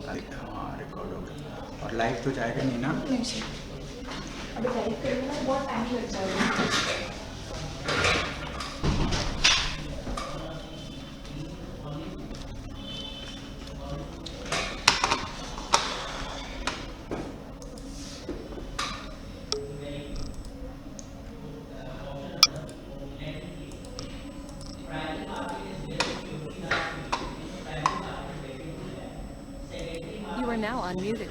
हाँ रिकॉर्ड हो गया और लाइव तो जाएगा नहीं ना? नहीं सर, अभी लाइव करेंगे ना बहुत टाइम लग जाएगा। You are now unmuted.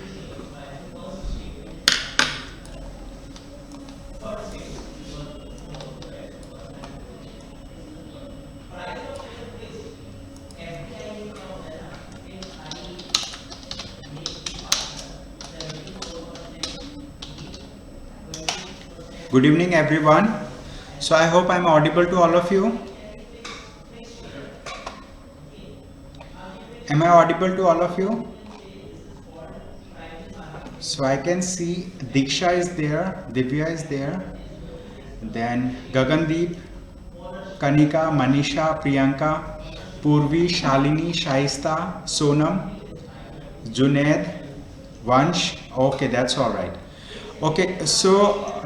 Good evening everyone. So I hope I'm audible to all of you. Am I audible to all of you? So I can see Diksha is there, Divya is there, then Gagandeep, Kanika, Manisha, Priyanka, Purvi, Shalini, Shaista, Sonam, Junaid, Vansh. Okay, that's all right. Okay, so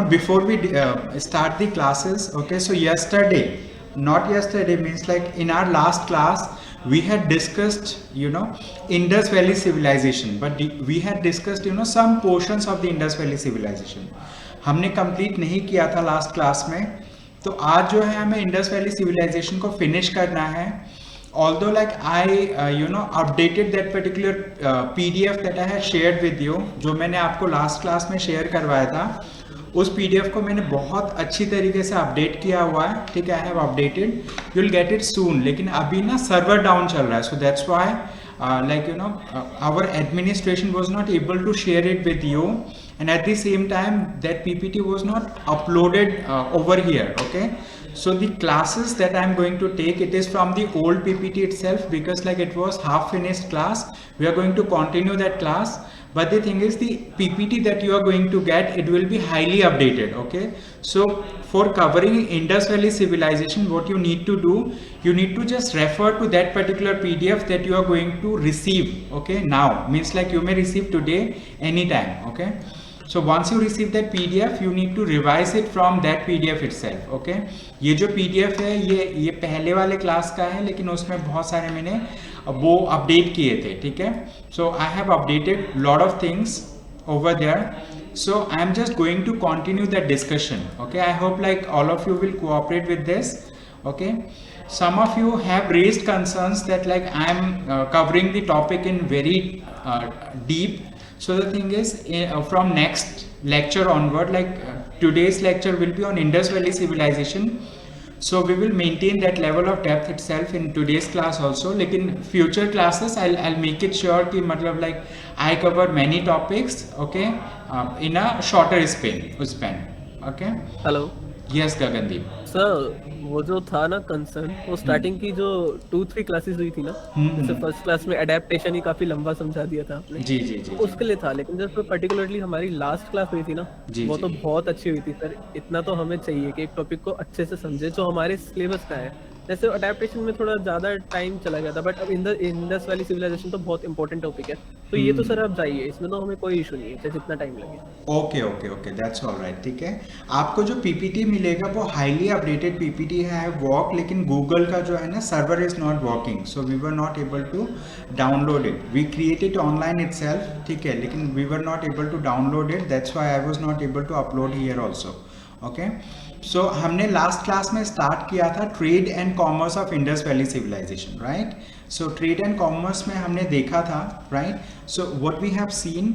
before we start the classes, okay, so not yesterday means like in our last class we had discussed Indus Valley civilization, but we had discussed some portions of the Indus Valley civilization. हमने complete नहीं किया था last class में, तो आज जो है हमें इंडस वैली सिविलाइजेशन को फिनिश करना है. Although like I updated that particular PDF that I had shared with you, जो मैंने आपको लास्ट क्लास में शेयर करवाया था, उस PDF को मैंने बहुत अच्छी तरीके से अपडेट किया हुआ है. ठीक है, आई have updated, you will get it सून. लेकिन अभी ना सर्वर डाउन चल रहा है, so that's why our administration was not able to share it with you, and at the same time that PPT was not uploaded over here. Okay, so the classes that I'm going to take, it is from the old PPT itself, because like it was half finished class. We are going to continue that class, but the thing is the PPT that you are going to get, it will be highly updated. Okay, so for covering Indus Valley civilization, what you need to do, you need to just refer to that particular PDF that you are going to receive. Okay, now means like you may receive today anytime. Okay, so once you receive that PDF, you need to revise it from that PDF itself. Okay, ये जो PDF है ये पहले वाले class का है, लेकिन उसमें बहुत सारे मैंने वो अपडेट किए थे. ठीक है, so I have updated lot of things over there. So I am just going to continue the discussion. Okay, I hope like all of you will cooperate with this. Okay, some of you have raised concerns that like I am covering the topic in very deep. So the thing is, from next lecture onward, like today's lecture will be on Indus Valley civilization. So we will maintain that level of depth itself in today's class also. लेकिन future classes I'll make it sure कि मतलब like I cover many topics. Okay, in a shorter span. Okay. Hello Yes, Gagandeep. Sir, वो जो था ना concern, वो starting की जो 2-3 क्लासेस हुई थी ना, जैसे फर्स्ट क्लास में एडेप्टेशन ही काफी लंबा समझा दिया था आपने. जी जी जी. उसके लिए था, लेकिन जब पर्टिकुलरली हमारी लास्ट क्लास हुई थी ना, जी, वो जी. तो बहुत अच्छी हुई थी सर. इतना तो हमें चाहिए कि एक टॉपिक को अच्छे से समझे जो हमारे सिलेबस का है. जैसे अडेप्टेशन में थोड़ा ज्यादा टाइम चला गया था, बट अब इंडस वैली सिविलाइजेशन तो बहुत इंपॉर्टेंट टॉपिक है, तो ये तो सर आप जाइए, इसमें तो हमें कोई इशू नहीं है, चाहे जितना टाइम लगे. Okay okay okay, that's all right. ठीक है, आपको जो पीपीटी मिलेगा वो हाईली अपडेटेड पीपीटी है वर्क, लेकिन गूगल का जो है ना server is not working, so we were not able to download it. We create it online itself. ठीक है, लेकिन we were not able to download it. That's why I was not able to upload here also. Okay, so हमने last class में start किया था trade and commerce of Indus valley civilization. Right, so trade and commerce में हमने देखा था. Right, so what we have seen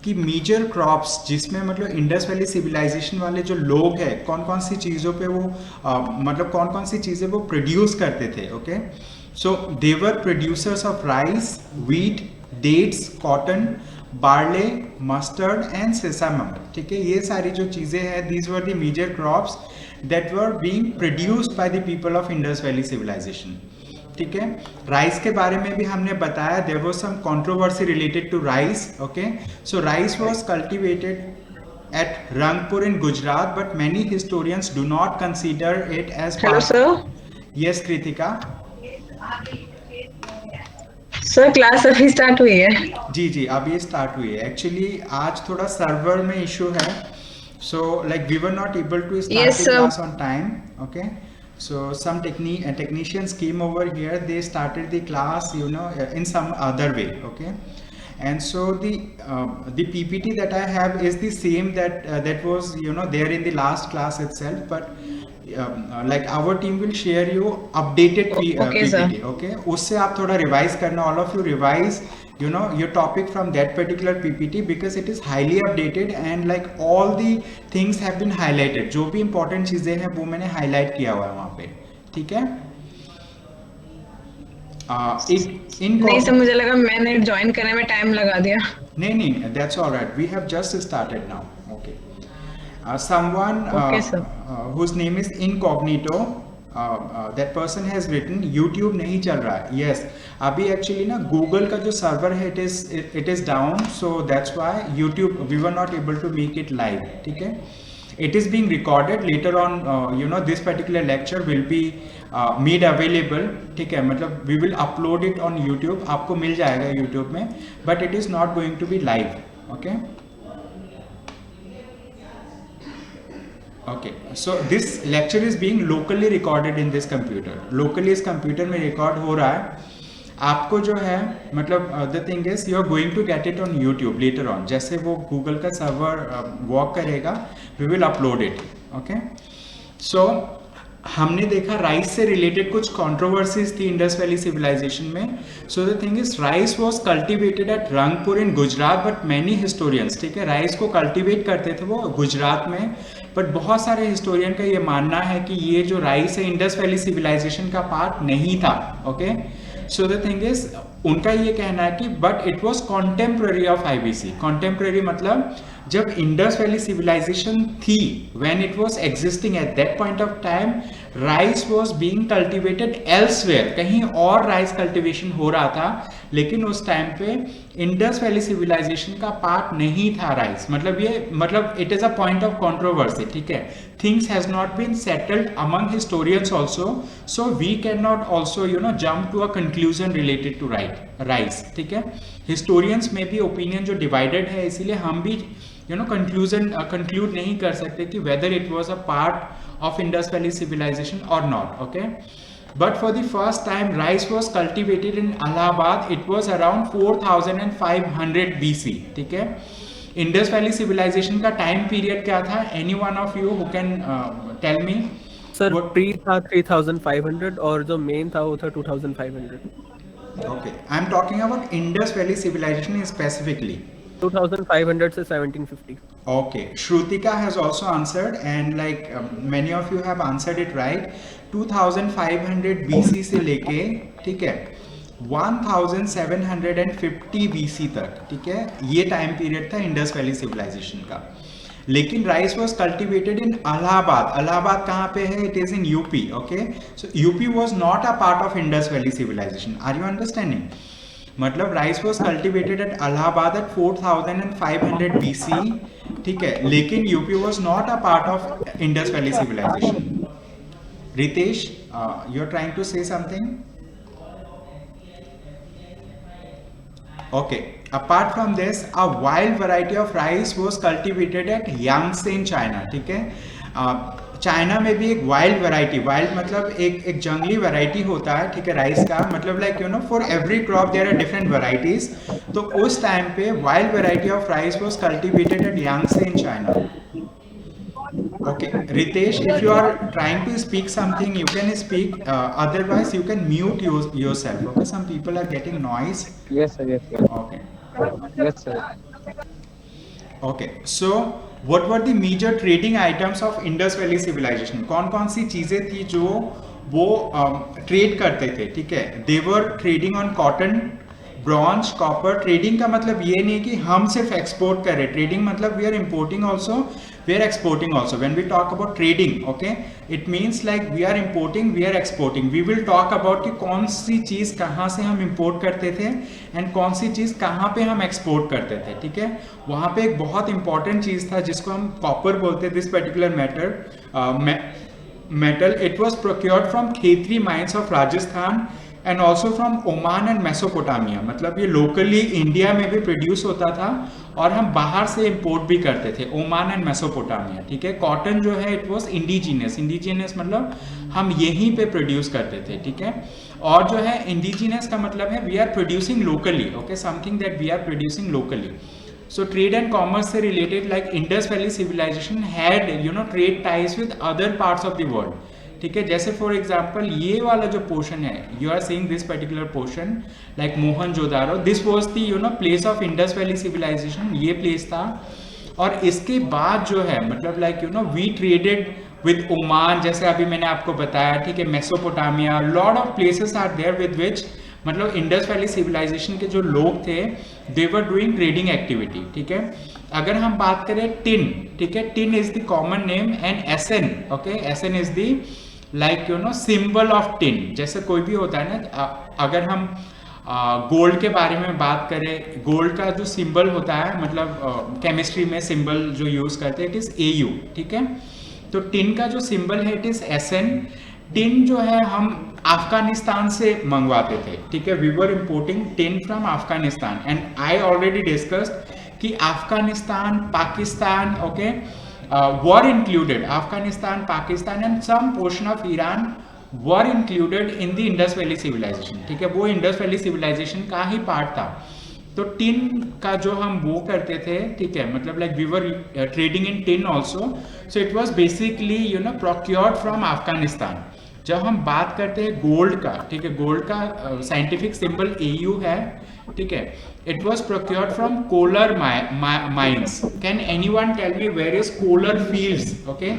कि major crops जिसमें मतलब इंडस वैली सिविलाइजेशन वाले जो लोग हैं, कौन कौन सी चीज़ों पे वो मतलब कौन कौन सी चीज़ें वो प्रोड्यूस करते थे. Okay, so they were producers of rice, wheat, dates, cotton, barley, mustard and sesamum. ठीक है, ये सारी जो चीज़ें हैं, these were the major crops that were being produced by the people of Indus valley civilisation. ठीक है, राइस के बारे में भी हमने बताया, there was some controversy related to rice. Okay, so rice was cultivated at Rangpur in Gujarat, but many historians do not consider it as Hello, part. sir. Yes, Kritika. Sir class अभी start हुई है। जी जी, अब ये start हुई है। Actually आज थोड़ा server में इशू है, so like we were not able to start Yes, the sir. Class on time. Okay, so some technicians came over here, they started the class, you know, in some other way. Okay, and so the PPT that I have is the same that was, you know, there in the last class itself, but like our team will share you updated Okay, sir. PPT. Okay, उससे आप थोड़ा revise करना, all of you revise, you know, your topic from that particular PPT because it is highly updated and like all the things have been highlighted. जो भी important चीजें हैं वो मैंने highlight किया हुआ है वहाँ पे, ठीक है। नहीं सर, मुझे लगा मैंने ज्वाइन करने में टाइम लगा दिया। नहीं, that's all right. We have just started now. Okay. Someone Okay, sir. whose name is Incognito, that person has written YouTube नहीं चल रहा है। Yes, अभी actually ना Google का जो server है it is down, so that's why YouTube we were not able to make it live, ठीक है। It is being recorded later on, you know, this particular lecture will be made available, ठीक है, मतलब we will upload it on YouTube, आपको मिल जाएगा YouTube में, but it is not going to be live. Okay. Okay, so this lecture is being locally recorded in this computer. Locally इस computer में record हो रहा है। आपको जो है मतलब the thing is you are going to get it on YouTube later on. जैसे वो Google का server work करेगा, we will upload it. Okay, so हमने देखा राइस से रिलेटेड कुछ कंट्रोवर्सीज थी इंडस वैली सिविलाइजेशन में। So the thing is rice was cultivated at Rangpur in Gujarat, but many historians, ठीक है, राइस को कल्टीवेट करते थे वो गुजरात में, बट बहुत सारे हिस्टोरियन का ये मानना है कि ये जो राइस है इंडस वैली सिविलाइजेशन का पार्ट नहीं था। Okay, so the thing is उनका ये कहना है कि but it was contemporary of IBC. Contemporary मतलब जब इंडस वैली सिविलाइजेशन थी, when it was existing eight that point of time, rice was being cultivated elsewhere, कहीं और राइस कल्टीवेशन हो रहा था, लेकिन उस टाइम पे इंडस वैली सिविलाइजेशन का पार्ट नहीं था राइस। मतलब it is a point of controversy, ठीक है। Things has not been settled among historians also, so we can not also you know jump to a conclusion related to rice, ठीक है। Historians में भी opinion जो divided है, इसीलिए हम भी यू नो कंक्लूड नहीं कर सकते कि whether it was a part of Indus valley civilization और not. Okay, but for the first time rice was cultivated in Allahabad. It was around 4500 BC, ठीक है। इंडस वैली सिविलाइजेशन का time period क्या था? Any one of you who can tell me? Sir pre था 3500 और जो main था वो था 2500। Okay, I am talking about Indus valley civilization specifically 2500 से 1750। Okay, Shrutika has also answered and like many of you have answered it right. 2500 BC से लेके, ठीक है, 1750 BC तक, ठीक है, ये टाइम पीरियड था इंडस वैली सिविलाइजेशन का। लेकिन rice was cultivated in Allahabad. Allahabad कहाँ पे है? It is in UP. Okay, so UP was not a part of Indus valley civilization. Are you understanding? मतलब rice was cultivated at Allahabad at 4500 BC, ठीक है, लेकिन UP was not a part of Indus valley civilization. Ritesh, you are trying to say something? Okay, apart from this, a wild variety of rice was cultivated at Yangtze in China, ठीक है। China में भी एक wild variety, wild मतलब एक जंगली variety होता है, ठीक है, राइस का, मतलब like you know for every crop there are different varieties. तो उस टाइम पे wild variety of rice was cultivated at Yangtze in China. Okay, Ritesh, if you are trying to speak something, you can speak. Otherwise, you can mute yourself. Okay, some people are getting noise. Yes, sir. Yes, sir. Okay. Yes, sir. Okay, so what were the major trading items of Indus Valley civilization? कौन सी चीजें थी जो वो trade करते थे, ठीक है? They were trading on cotton, bronze, copper. Trading का मतलब ये नहीं कि हम सिर्फ एक्सपोर्ट कर रहे, ट्रेडिंग मतलब we are importing also, we are exporting also. When we talk about trading, okay, it means like we are importing, we are exporting. We will talk about कि कौन सी चीज़ कहाँ से हम इम्पोर्ट करते थे एंड कौन सी चीज़ कहाँ पे हम एक्सपोर्ट करते थे, ठीक है। वहाँ पे एक बहुत इंपॉर्टेंट चीज़ था जिसको हम कॉपर बोलते, this particular metal, it was procured from Khetri mines of Rajasthan and also from Oman and Mesopotamia, मतलब ये लोकली इंडिया में भी प्रोड्यूस होता था और हम बाहर से इंपोर्ट भी करते थे, ओमान एंड मेसोपोटामिया, ठीक है। कॉटन जो है इट वॉज इंडिजीनियस मतलब हम यहीं पे प्रोड्यूस करते थे, ठीक है। और जो है इंडिजीनियस का मतलब है we are producing locally, okay, something that we are producing locally. So trade and commerce से related like Indus Valley civilization had trade ties with other parts of the world, ठीक है। जैसे फॉर एग्जाम्पल ये वाला जो portion है, you are seeing this particular portion like Mohenjodaro, this was the place of Indus valley civilisation, ये place था। और इसके बाद जो है मतलब like we traded with Oman, जैसे अभी मैंने आपको बताया, ठीक है, Mesopotamia, lot of places are there with which मतलब इंडस वैली सिविलाइजेशन के जो लोग थे they were doing trading activity, ठीक है। अगर हम बात करें टिन, ठीक है, tin is the common name and essence, okay, essence is the like symbol of tin. जैसे कोई भी होता है ना, अगर हम गोल्ड के बारे में बात करें, गोल्ड का जो सिंबल होता है मतलब केमिस्ट्री में सिंबल जो यूज करते हैं इट इज AU, ठीक है। तो टिन का जो सिंबल है इट इज SN। टिन जो है हम अफगानिस्तान से मंगवाते थे, ठीक है, we were importing tin from Afghanistan and I already discussed कि Afghanistan, Pakistan, okay, were included, Afghanistan, Pakistan and some portion of Iran were included in the Indus valley civilisation, ठीक है, वो इंडस वैली सिविलाइजेशन का ही पार्ट था। तो टिन का जो हम वो करते थे, ठीक है, मतलब like we were trading in tin also, so it was basically procured from Afghanistan. जब हम बात करते हैं गोल्ड का, ठीक है, गोल्ड का साइंटिफिक सिंबल AU है, ठीक है, it was procured from Kolar mines. Can anyone tell me where is Kolar fields? Okay,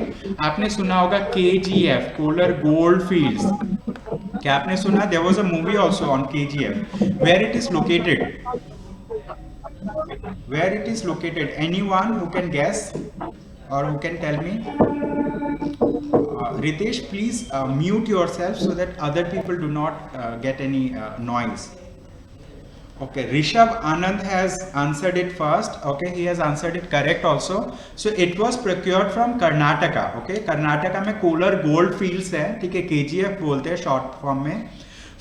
आपने सुना होगा KGF, कोलर गोल्ड फील्ड्स। क्या आपने सुना? There was a movie also on KGF। Where it is located? Where it is located? Anyone who can guess or who can tell me? Ritesh, please mute yourself so that other people do not get any noise. Okay, Rishabh Anand has answered it first. Okay, he has answered it correct also. So it was procured from Karnataka. Okay, Karnataka में collar gold fields है, ठीक है, KGF बोलते हैं short form में।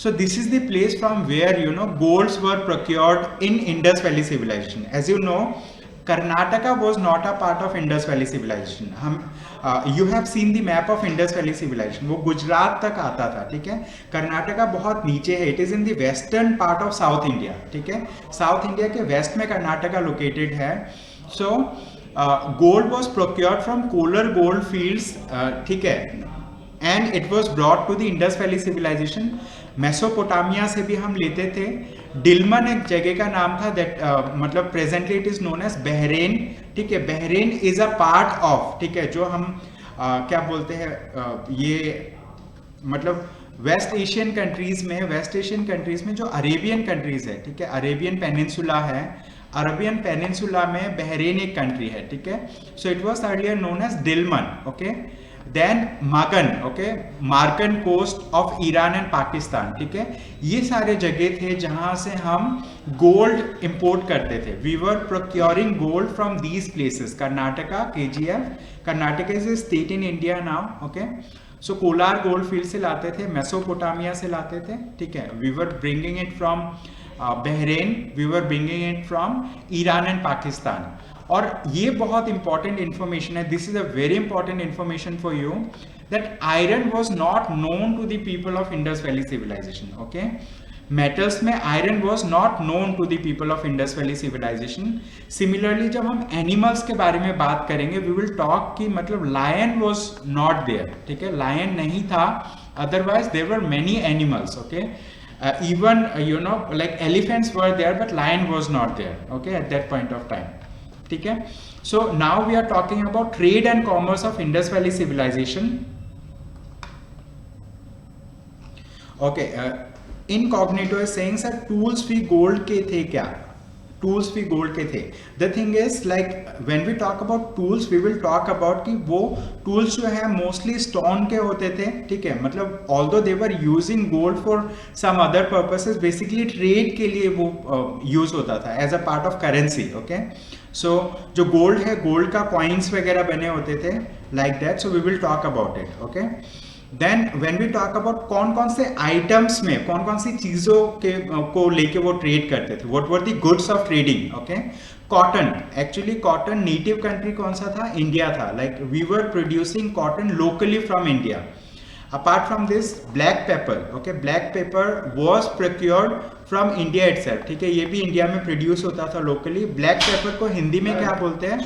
So this is the place from where golds were procured in Indus Valley civilization. As you know, Karnataka was not a part of Indus Valley civilization. You have seen the map of Indus Valley civilization. वो गुजरात तक आता था, ठीक है। कर्नाटका बहुत नीचे है, it is in the western part of south India, ठीक है। साउथ इंडिया के वेस्ट में कर्नाटका लोकेटेड है। So gold was procured from Kolar gold fields, ठीक है, and it was brought to the Indus valley civilization. Mesopotamia से भी हम लेते थे। डिलमन एक जगह का नाम था, दैट मतलब presently it is known as Bahrain, ठीक है। Bahrain is a part of, ठीक है, जो हम क्या बोलते हैं, ये मतलब वेस्ट एशियन कंट्रीज में जो अरेबियन कंट्रीज है, ठीक है, अरेबियन पेनिनसुला है, अरेबियन पेनिनसुला में बहरेन एक कंट्री है, ठीक है। So it was earlier known as Dilmun, okay. Then Magan, okay, Makran coast of Iran and Pakistan, ठीक है। ये सारे जगह थे जहां से हम गोल्ड इंपोर्ट करते थे। We were procuring gold from these places. Karnataka, KGF, Karnataka is a state in India now, okay. So Kolar gold field से लाते थे, मेसोपोटामिया से लाते थे, ठीक है। We were bringing it from Bahrain, we were bringing it from Iran and Pakistan. और ये बहुत इंपॉर्टेंट इंफॉर्मेशन है, this is a very important information for you, that iron was not known to the people of Indus valley civilization, okay. Metals में iron was not known to the people of Indus valley civilization. Similarly जब हम animals के बारे में बात करेंगे, we will talk कि मतलब लायन वॉज नॉट देयर, ठीक है, लायन नहीं था, otherwise there were many animals, okay. Even like elephants were there, but lion was not there, okay, at that point of time, ठीक है। So now we are talking about trade and commerce of Indus Valley civilization. Okay, Incognito is saying sir tools भी gold के थे क्या? Tools भी gold के थे। The thing is like when we talk about tools we will talk about कि वो tools जो है मोस्टली स्टोन के होते थे, ठीक है। मतलब although they were using gold for some other purposes, basically trade के लिए वो यूज होता था as a part of currency, okay. So जो गोल्ड है, गोल्ड का कॉइन्स वगैरह बने होते थे like that, so we will talk about it, okay. Then when we talk about कौन कौन से आइटम्स में कौन कौन सी चीजों के को लेके वो ट्रेड करते थे, what were the goods of trading, okay. Cotton, actually cotton native country कौन सा था, इंडिया था, like we were producing cotton locally from India. Apart from this black pepper, okay, black pepper was procured from India itself, ठीक है, ये भी India में produce होता था लोकली। ब्लैक पेपर को हिंदी में क्या बोलते हैं,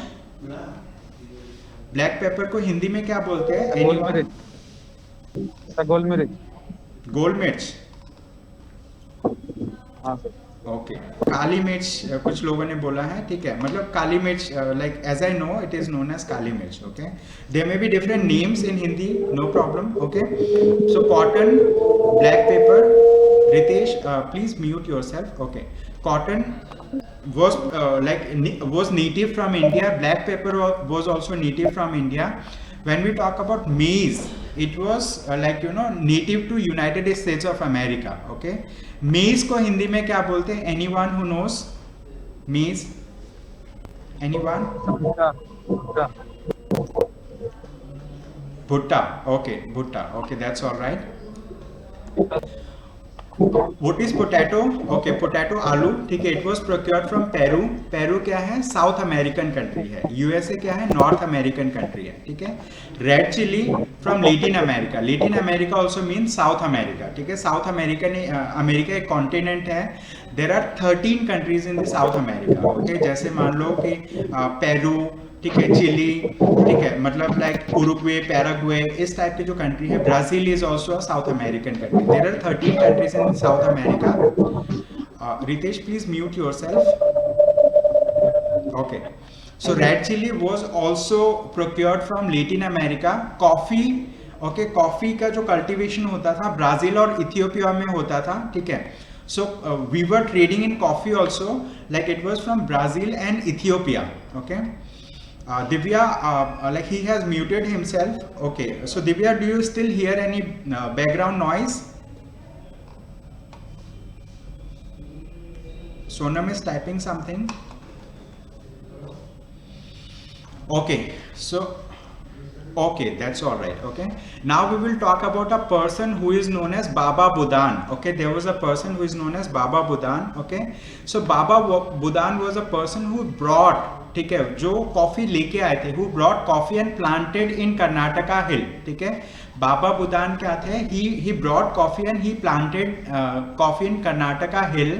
ब्लैक पेपर को हिंदी में क्या बोलते हैं, गोल मिर्च, गोल मिर्च। गोल मिर्च, हाँ सर। ओके, काली मिर्च कुछ लोगों ने बोला है, ठीक है, मतलब काली मिर्च, like as I know it is known as kali mirch, okay. There may be different names in Hindi, no problem, okay. So cotton, black pepper, Ritesh please mute yourself, okay. Cotton was was native from India. Black pepper was also native from India. When we talk about maize, it was like native to United States of America. Okay, maize को हिंदी में क्या बोलते हैं? Anyone who knows maize? Anyone? Bhutta. Okay, bhutta. Okay, that's all right. What is potato? Okay, potato, आलू, ठीक है, it was procured from Peru. Peru क्या है? साउथ अमेरिकन कंट्री है। USA क्या है? नॉर्थ अमेरिकन कंट्री है, ठीक है। Red chilli from Latin America, Latin America also mean South America, ठीक है। साउथ अमेरिका एक कॉन्टिनेंट है। There are 13 countries in the South America, okay. जैसे मान लो कि पेरू, ठीक है, चिली, ठीक है, मतलब लाइक उरुग्वे, पैराग्वे, इस टाइप की जो कंट्री है। Brazil is also South American country. There are 13 countries in South America. Ritesh please mute yourself, okay. So red chilli was also procured from Latin America. Coffee, okay, coffee का जो cultivation होता था Brazil और Ethiopia में होता था, ठीक है। So we were trading in coffee also, like it was from Brazil and Ethiopia, okay. Divya, like he has muted himself, okay. So Divya, do you still hear any background noise? Sonam is typing something. Okay, so okay, that's all right, okay. Now we will talk about a person who is known as Baba Budan, okay. There was a person who is known as Baba Budan, okay. So Baba Budan was a person who brought, ठीक है, जो coffee लेके आए थे, who brought coffee and planted in Karnataka hill, ठीक है। बाबा बुदान क्या थे? he brought coffee and he planted coffee in Karnataka hill,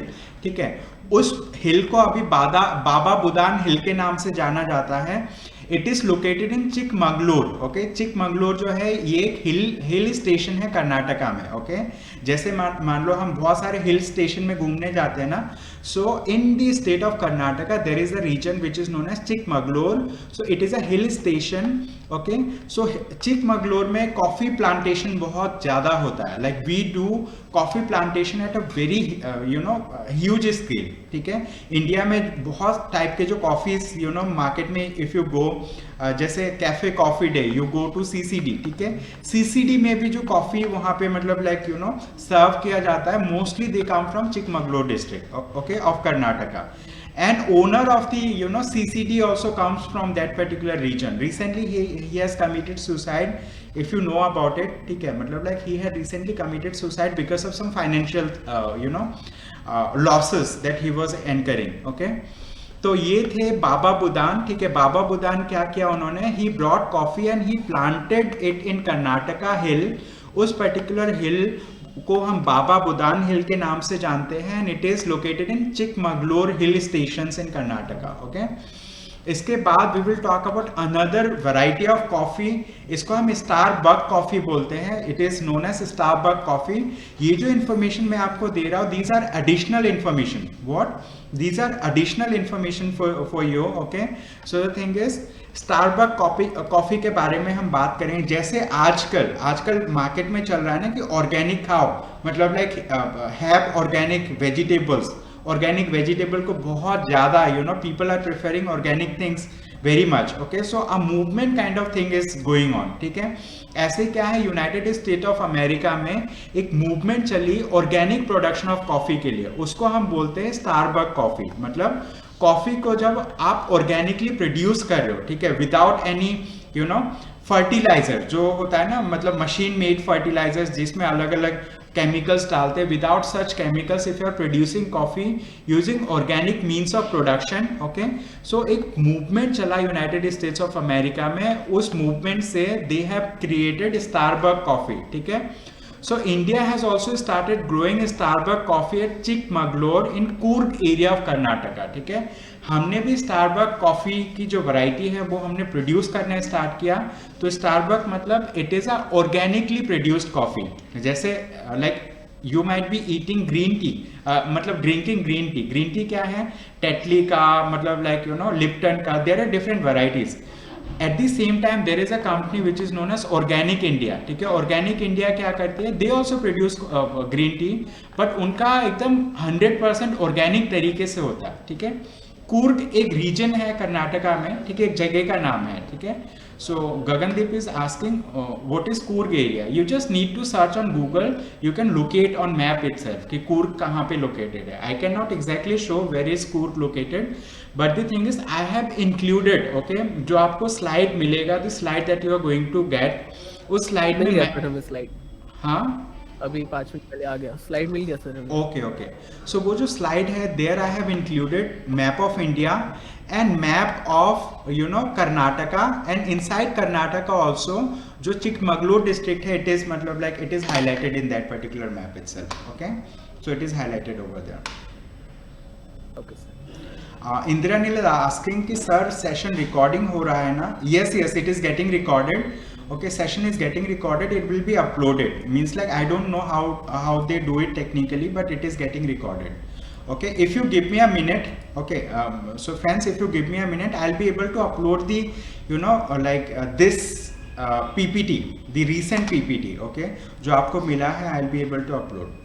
ठीक है। उस हिल को अभी बाबा बुदान हिल के नाम से जाना जाता है। It is located in Chikmagalur, okay. Chikmagalur जो है ये एक हिल स्टेशन है कर्नाटका में, ओके। जैसे मान लो हम बहुत सारे हिल स्टेशन में घूमने जाते हैं ना, so in the state of Karnataka there is a region which is known as Chikmagalur, so it is a hill station, okay. So Chikmagalur में कॉफी प्लांटेशन बहुत ज्यादा होता है, like we do coffee plantation at a very huge scale, ठीक है। India में बहुत type के जो कॉफीज मार्केट में इफ यू गो, जैसे Cafe Coffee Day, you go to CCD, ठीक है। सीसीडी में भी जो कॉफी वहां पे मतलब लाइक सर्व किया जाता है, mostly they come from Chikmagalur district, okay, of Karnataka. And owner of the CCD also comes from that particular region. Recently he has committed suicide, if you know about it, ठीक है, मतलब like he had recently committed suicide because of some financial losses that he was incurring, okay. तो ये थे बाबा बुदान, ठीक है। बाबा बुदान क्या किया उन्होंने? he brought coffee and he planted it in Karnataka hill. उस पर्टिकुलर हिल को हम बाबा बुदान हिल के नाम से जानते हैं, and it is located in Chikmagalur hill stations in Karnataka, okay. इसके बाद we will talk about another variety of coffee. इसको हम स्टारबक कॉफी बोलते हैं, it is known as Starbuck coffee. ये जो इन्फॉर्मेशन मैं आपको दे रहा हूँ, these are additional information, what, these are additional information for you, okay. So the thing is Starbuck coffee के बारे में हम बात करें। जैसे आजकल मार्केट में चल रहा है ना कि ऑर्गेनिक खाओ, मतलब like have organic vegetables, organic vegetable को बहुत ज्यादा people are preferring organic things very much, okay. So a movement kind of thing is going on, ठीक है। ऐसे क्या है, यूनाइटेड स्टेट ऑफ अमेरिका में एक मूवमेंट चली ऑर्गेनिक प्रोडक्शन ऑफ कॉफी के लिए, उसको हम बोलते हैं स्टारबक कॉफी। मतलब कॉफी को जब आप ऑर्गेनिकली प्रोड्यूस कर रहे हो, ठीक है, without any you know fertiliser जो होता है ना, मतलब मशीन मेड फर्टिलाइजर्स जिसमें अलग अलग केमिकल्स डालते हैं, without such chemicals if you are producing coffee using organic means of production, okay. So एक मूवमेंट चला यूनाइटेड स्टेट्स ऑफ अमेरिका में, उस मूवमेंट से they have created Starbuck coffee, ठीक है। So India has also started growing Starbucks coffee at Chikmagalur in Coorg area of Karnataka, ठीक है। हमने भी Starbucks कॉफ़ी की जो वैरायटी है वो हमने प्रोड्यूस करना स्टार्ट किया। तो Starbucks मतलब it is a organically produced coffee, जैसे like you might be eating green tea, मतलब drinking green tea. Green tea क्या है, टेटली का, मतलब लाइक यू नो लिप्टन का, there are different varieties. At the same time there is a company which is known as Organic India, ठीक है। ऑर्गेनिक इंडिया क्या करती है, they also produce green tea, but उनका एकदम 100% ऑर्गेनिक तरीके से होता है, ठीक है। कूर्ग एक रीजन है कर्नाटका में, ठीक है, एक जगह का नाम है, ठीक है। So Gagandeep is asking what is Coorg area, you just need to search on Google, you can locate on map itself कि कूर्ग कहाँ पे लोकेटेड है। I can not exactly show where is Coorg located, but the thing is I have included, okay, जो आपको slide मिलेगा, the slide that you are going to get, उस slide में हमें स्लाइड, हाँ अभी 5 मिनट पहले आ गया, स्लाइड मिल गया सर हमें। ओके ओके, सो वो जो स्लाइड है there I have included map of India and map of you know Karnataka, and inside Karnataka also जो चिकमगलूर डिस्ट्रिक्ट है, इट इज मतलब like it is highlighted in that particular map itself, okay. So it is highlighted over there. Okay sir. Indranil is asking कि sir session recording हो रहा है ना? Yes yes, it is getting recorded, okay, session is getting recorded, it will be uploaded, means like I don't know how they do it technically, but it is getting recorded, okay. If you give me a minute, okay, so friends, if you give me a minute, I'll be able to upload the you know this PPT, the recent PPT, okay, जो आपको मिला है, I'll be able to upload.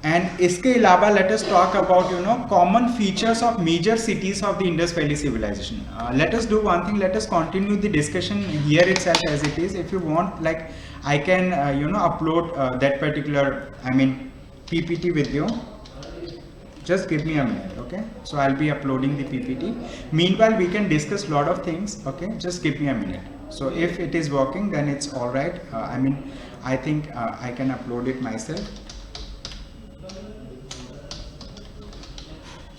And इसके अलावा let us talk about you know common features of major cities of the Indus Valley civilization. Let us do one thing, let us continue the discussion here itself as it is. If you want, like I can you know upload that particular PPT with you. Just give me a minute, okay? So I'll be uploading the PPT. Meanwhile, we can discuss lot of things, okay? Just give me a minute. So if it is working, then it's all right. I think I can upload it myself.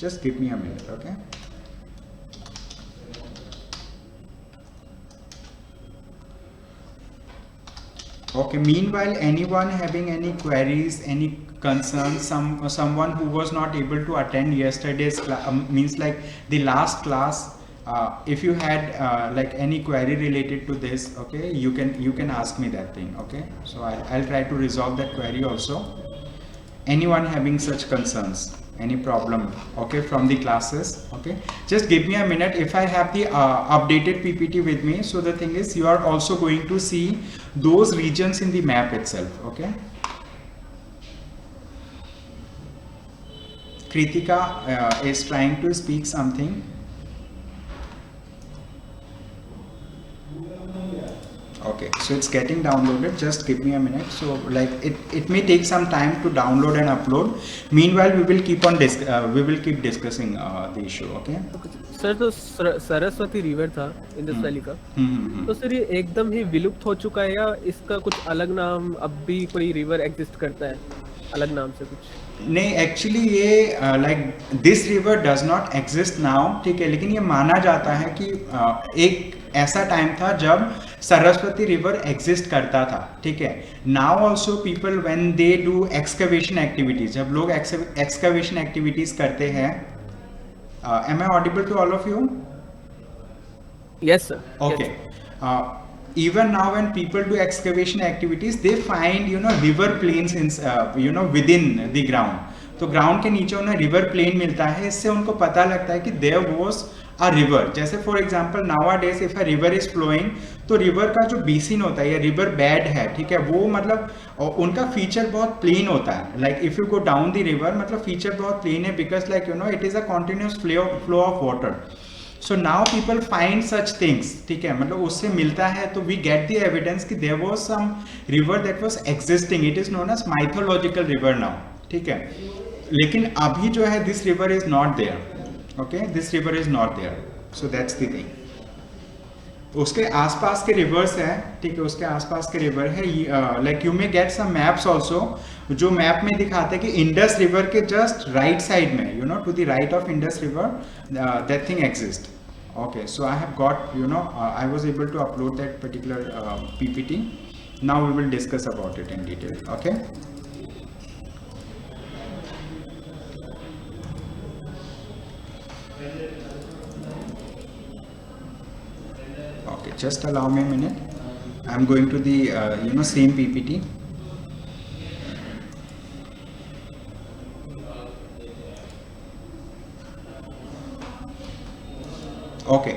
Just give me a minute, okay? Okay, meanwhile, anyone having any queries, any concerns, someone who was not able to attend yesterday's means like the last class, if you had like any query related to this, okay, you can ask me that thing, okay? So I'll try to resolve that query also. Anyone having such concerns, any problem, okay, from the classes, okay, just give me a minute. If I have the updated PPT with me, so the thing is you are also going to see those regions in the map itself, okay. Kritika is trying to speak something. Okay, so it's getting downloaded, just give me a minute. So like it may take some time to download and upload. Meanwhile, we will keep discussing the issue, okay? Sir तो Saraswati river था Indus valley का, तो sir ये एकदम ही विलुप्त हो चुका है या इसका कुछ अलग नाम अब भी कोई रिवर एग्जिस्ट करता है अलग नाम से कुछ? नहीं, एक्चुअली ये like this river does not exist now, ठीक है, लेकिन ये माना जाता है कि एक ऐसा टाइम था जब सरस्वती रिवर एग्जिस्ट करता था, ठीक है। Now also people when they do excavation activities, जब लोग एक्सकवेशन एक्टिविटीज करते हैं, am I audible to all of you? Yes sir. Okay, even now when people do excavation activities, they find you know river plains in you know within the ground. तो ground के नीचे उन्हें river plane मिलता है, इससे उनको पता लगता है कि देयर वाज अ रिवर। जैसे for example nowadays if a river is flowing, तो रिवर का जो बेसिन होता है या रिवर बेड है, ठीक है, वो मतलब उनका फीचर बहुत प्लेन होता है। Like if you go down the river, मतलब फीचर बहुत प्लेन है, because like you know it is a continuous flow of water. So now people find such things, ठीक है, मतलब उससे मिलता है, तो वी गेट द एविडेंस कि there was some river that was existing, it is known as mythological river now, ठीक है। लेकिन अभी जो है this river is not there, okay, this river is not there, so that's the thing. उसके आसपास के रिवर्स है, ठीक है, उसके आसपास के रिवर है, like you may get some maps also, जो मैप में दिखाते हैं कि इंडस रिवर के जस्ट राइट साइड में, you know, to the right of Indus river that thing exist. Okay, so I have got, you know, I was able to upload that particular PPT. Now we will discuss about it in detail. Okay. Okay, just allow me a minute. I'm going to the you know, same PPT. Okay,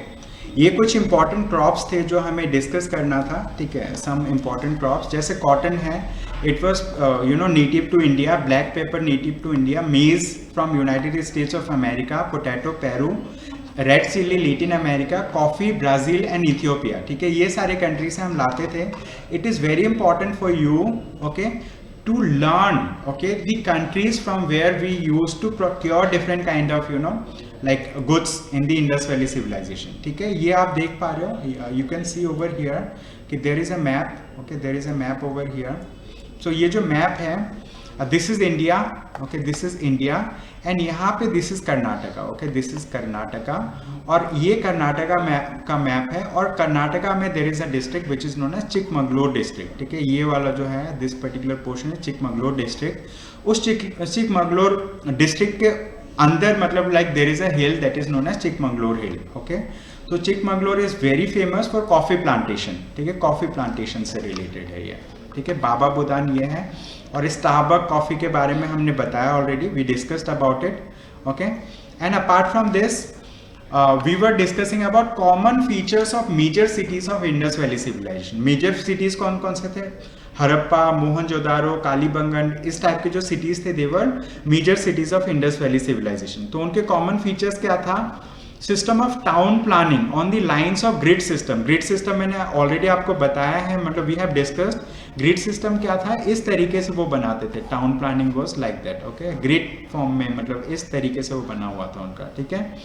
ये कुछ important crops थे जो हमें discuss करना था, ठीक है। Some important crops जैसे कॉटन है, it was you know native to India, black pepper native to India, maize from United States of America, potato Peru, red chilli Latin America, coffee Brazil and Ethiopia, ठीक है, ये सारे country से हम लाते थे। It is very important for you, okay, to learn, okay, the countries from where we used to procure different kind of, you know, like goods in the Indus Valley civilization, ठीक है। ये आप देख पा रहे हो, you can see over here कि there is a map, okay, there is a map over here. So ये जो map है, this is India, okay, this is India, and यहाँ पे this is Karnataka, okay, this is Karnataka, और ये कर्नाटका का map है, और कर्नाटका में there is a district which is known as Chikmagalur district, ठीक है, ये वाला जो है this particular portion है चिकमगलूर district। उस चिकमगलूर district के अंदर मतलब like there is a hill that is known as Chikmagalur hill, okay, तो Chikmagalur is very famous for coffee plantation, ठीक है, coffee plantation से related है ये, ठीक है। बाबा बुदान ये है, और स्टारबक कॉफ़ी के बारे में हमने बताया already, we discussed about it, okay. And apart from this we were discussing about common features of major cities of Indus valley civilisation. Major cities कौन कौन से थे? हड़प्पा, मोहनजोदारो, कालीबंगन, इस टाइप के जो सिटीज थे, they were major cities of Indus valley civilization. तो उनके कॉमन फीचर्स क्या था? System of town planning on the lines of grid system. Grid system मैंने ऑलरेडी आपको बताया है, मतलब we have discussed. Grid system क्या था? इस तरीके से वो बनाते थे, town planning was like that, okay, grid form में, मतलब इस तरीके से वो बना हुआ था उनका, ठीक है।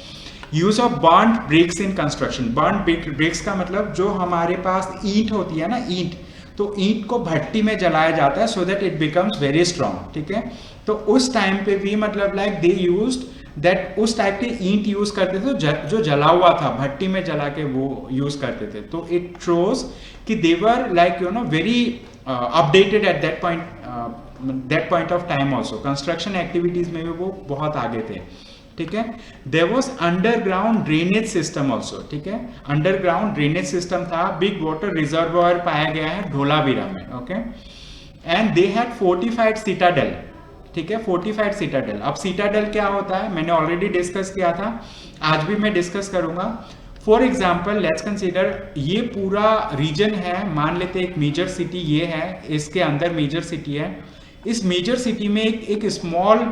Use of burned bricks in construction. Burned bricks का मतलब जो हमारे पास ईंट होती है ना, ईंट, तो ईंट को भट्टी में जलाया जाता है so that it becomes very strong, ठीक है। तो उस टाइम पे भी मतलब लाइक दे यूज्ड दैट, उस टाइप के ईंट यूज करते थे जो जला हुआ था, भट्टी में जला के वो यूज करते थे। तो इट शोज कि they were like you know very updated at that point of time also. Construction activities में भी वो बहुत आगे थे, ठीक है। There was underground drainage system also, ठीक है, अंडरग्राउंड ड्रेनेज सिस्टम था। बिग वाटर रिजर्वायर पाया गया है धोलावीरा में, okay. And they had fortified citadel, ठीक है, फोर्टिफाइड सिटाडेल। अब सिटाडेल क्या होता है मैंने ऑलरेडी डिस्कस किया था, आज भी मैं डिस्कस करूंगा। फॉर एग्जाम्पल लेट्स कंसीडर ये पूरा रीजन है, मान लेते एक मेजर सिटी ये है, इसके अंदर मेजर सिटी है। इस मेजर सिटी में एक स्मॉल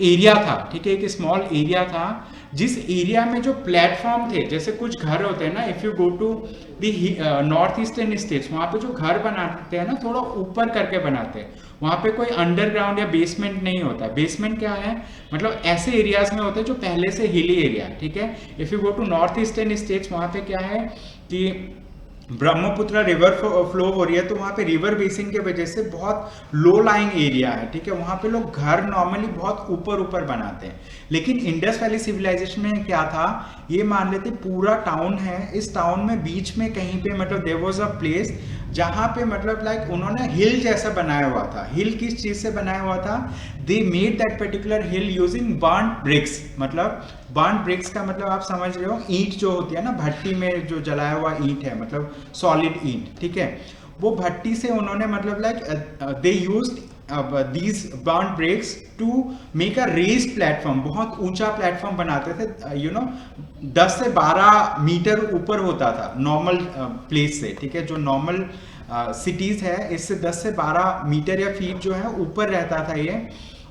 एरिया था, ठीक है, एक स्मॉल एरिया था जिस एरिया में जो प्लेटफॉर्म थे, जैसे कुछ घर होते हैं ना, if you go to the north eastern states, वहाँ पे जो घर बनाते हैं ना थोड़ा ऊपर करके बनाते हैं, वहाँ पे कोई अंडरग्राउंड या बेसमेंट नहीं होता। बेसमेंट क्या है, मतलब ऐसे एरियाज में होते हैं जो पहले से हिली एरिया, ठीक है। If you go to north eastern states, वहाँ पे क्या है कि ब्रह्मपुत्र रिवर फ्लो हो रही है, तो वहाँ पे रिवर बेसिन की वजह से बहुत लो लाइंग एरिया है, ठीक है। वहाँ पे लोग घर नॉर्मली बहुत ऊपर ऊपर बनाते हैं। लेकिन इंडस वैली सिविलाइजेशन में क्या था, ये मान लेते पूरा टाउन है, इस टाउन में बीच में कहीं पे मतलब देयर वाज अ प्लेस जहाँ पे मतलब लाइक उन्होंने हिल जैसा बनाया हुआ था। हिल किस चीज से बनाया हुआ था? They made that particular hill using burned bricks. मतलब बर्न्ड ब्रिक्स का मतलब आप समझ रहे हो, ईंट जो होती है ना, भट्टी में जो जलाया हुआ ईंट है, मतलब सॉलिड ईंट, ठीक है, वो भट्टी से उन्होंने मतलब like they used these burnt bricks to make a raised platform। बहुत ऊंचा प्लेटफॉर्म बनाते थे, यू नो 10 से 12 मीटर ऊपर होता था नॉर्मल प्लेस से, ठीक है। जो नॉर्मल सिटीज है इससे 10 से 12 मीटर या फीट जो है ऊपर रहता था ये,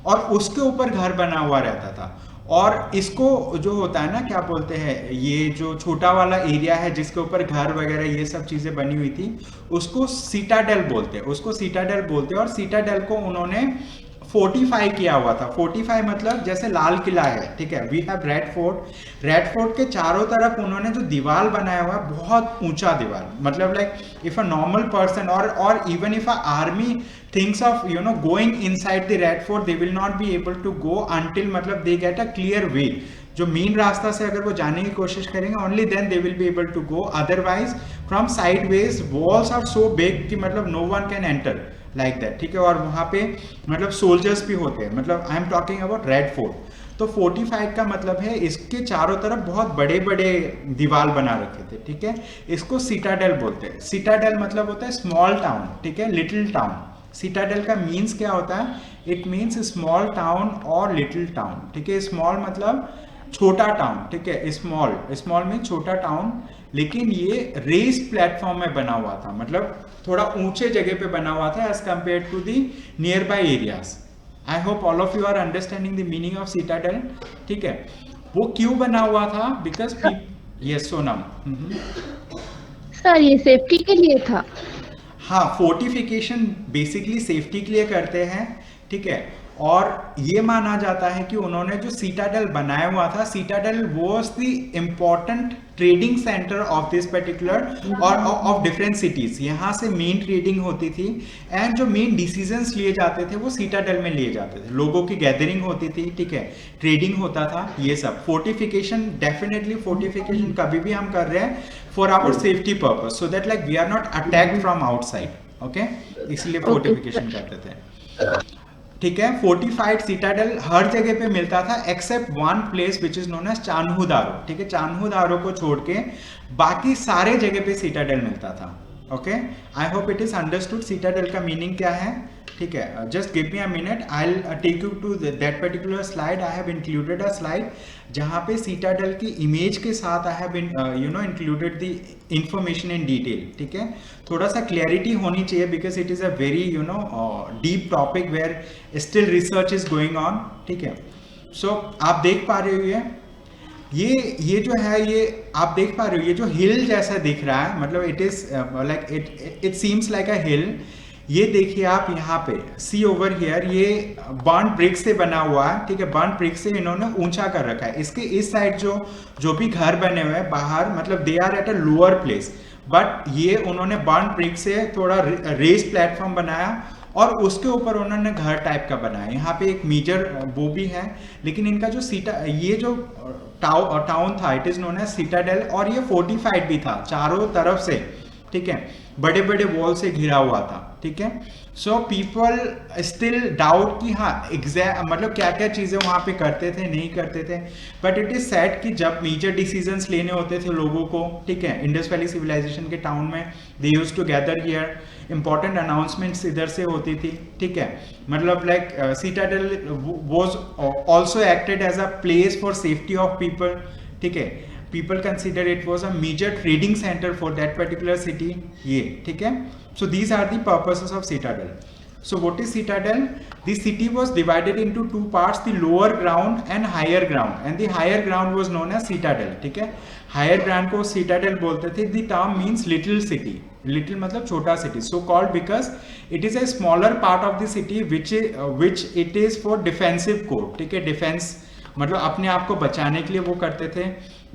और उसके ऊपर घर बना हुआ रहता था। और इसको जो होता है ना, क्या बोलते हैं, ये जो छोटा वाला एरिया है जिसके ऊपर घर वगैरह ये सब चीजें बनी हुई थी, उसको सिटाडेल बोलते हैं, उसको सिटाडेल बोलते हैं। और सिटाडेल को उन्होंने फोर्टिफाई किया हुआ था। फोर्टिफाई मतलब जैसे लाल किला है, ठीक है, we have Red Fort. Red Fort के चारों तरफ उन्होंने जो दीवार बनाया हुआ है, बहुत ऊंचा दीवार, मतलब like if a normal person और even if a army thinks of going inside the Red Fort, they will not be able to go until मतलब they get a clear way. जो मेन रास्ता से अगर वो जाने की कोशिश करेंगे, only then they will be able to go, otherwise from sideways walls are so big कि मतलब no one can enter like that, ठीक है। और वहाँ पे मतलब सोल्जर्स भी होते हैं, मतलब आई am talking about red fort. तो फोर्टिफाइड का मतलब है इसके चारों तरफ बहुत बड़े बड़े दीवार बना रखे थे, ठीक है। इसको सिटाडेल बोलते हैं। सिटाडेल मतलब होता है स्मॉल टाउन, ठीक है, लिटिल टाउन। सिटाडेल का मीन्स क्या होता है? इट मीन्स स्मॉल टाउन और लिटिल टाउन, ठीक है। स्मॉल मतलब छोटा टाउन, ठीक है, स्मॉल में छोटा टाउन, लेकिन ये रेस्ड प्लेटफॉर्म में बना हुआ था, मतलब थोड़ा ऊंचे जगह पे बना हुआ था as compare to the nearby areas. I hope all of you are understanding the meaning of citadel, ठीक है। वो क्यों बना हुआ था? Because yes Sonam. सर ये सेफ्टी के लिए था। हाँ, फोर्टिफिकेशन बेसिकली सेफ्टी के लिए करते हैं, ठीक है। और ये माना जाता है कि उन्होंने जो सिटाडेल बनाया हुआ था, Citadel was the important trading centre of this particular और ऑफ डिफरेंट सिटीज। यहाँ से मेन ट्रेडिंग होती थी एंड जो मेन डिसीजंस लिए जाते थे वो सिटाडेल में लिए जाते थे। लोगों की गैदरिंग होती थी, ठीक है, ट्रेडिंग होता था, ये सब। फोर्टिफिकेशन, डेफिनेटली फोर्टिफिकेशन कभी भी हम कर रहे हैं for our safety purpose, so that like we are not attacked from outside, okay, इसलिए फोर्टिफिकेशन करते थे, ठीक है। फोर्टिफाइड सिटाडेल हर जगह पे मिलता था except one place which is known as Chanhudaro, ठीक है। चान्हू-दारो को छोड़ के बाकी सारे जगह पे सिटाडेल मिलता था, okay. I hope it is understood citadel का मीनिंग क्या है, ठीक है। Just give me a minute, I will take you to that particular slide. I have included a slide जहाँ पे सिटाडेल की इमेज के साथ I have included the information in detail, ठीक है। थोड़ा सा क्लैरिटी होनी चाहिए because it is a very deep topic where still research is going on, ठीक है। सो आप देख पा रहे हो ये जो है, ये आप देख पा रहे हो, ये जो हिल जैसा दिख रहा है, मतलब it is like it seems like a hill. ये देखिए आप यहाँ पे, सी ओवर हियर, ये बर्न ब्रिक से बना हुआ है, ठीक है। बर्न ब्रिक से इन्होंने ऊंचा कर रखा है। इसके इस साइड जो भी घर बने हुए हैं बाहर, मतलब they are at a lower place, but ये उन्होंने बर्न ब्रिक से थोड़ा रेस प्लेटफॉर्म बनाया और उसके ऊपर उन्होंने घर टाइप का बनाया। यहाँ पे एक मेजर वो भी है, लेकिन इनका जो ये जो टाउन था, it is known as citadel, और ये फोर्टिफाइड भी था चारों तरफ से, ठीक है, बड़े बड़े वॉल से घिरा हुआ था, ठीक है। सो पीपल स्टिल डाउट कि हाँ एग्जैक्ट मतलब क्या क्या चीज़ें वहाँ पे करते थे, नहीं करते थे, बट इट इज सैड कि जब मेजर डिसीजंस लेने होते थे लोगों को, ठीक है, इंडस वैली सिविलाइजेशन के टाउन में, they used to gather here, important announcements इधर से होती थी, ठीक है। मतलब like citadel was also acted as a place for safety of people, ठीक है। People consider it was a major trading center for that particular city, ये, ठीक है। So these are the purposes of citadel. So what is citadel? The city was divided into two parts, the lower ground and higher ground, and the higher ground was known as citadel, ठीक है। Higher ground को citadel बोलते थे। The term means little city, little मतलब छोटा city, so called because it is a smaller part of the city which it is for defensive code, ठीक है। defense मतलब अपने आप को बचाने के लिए वो करते थे।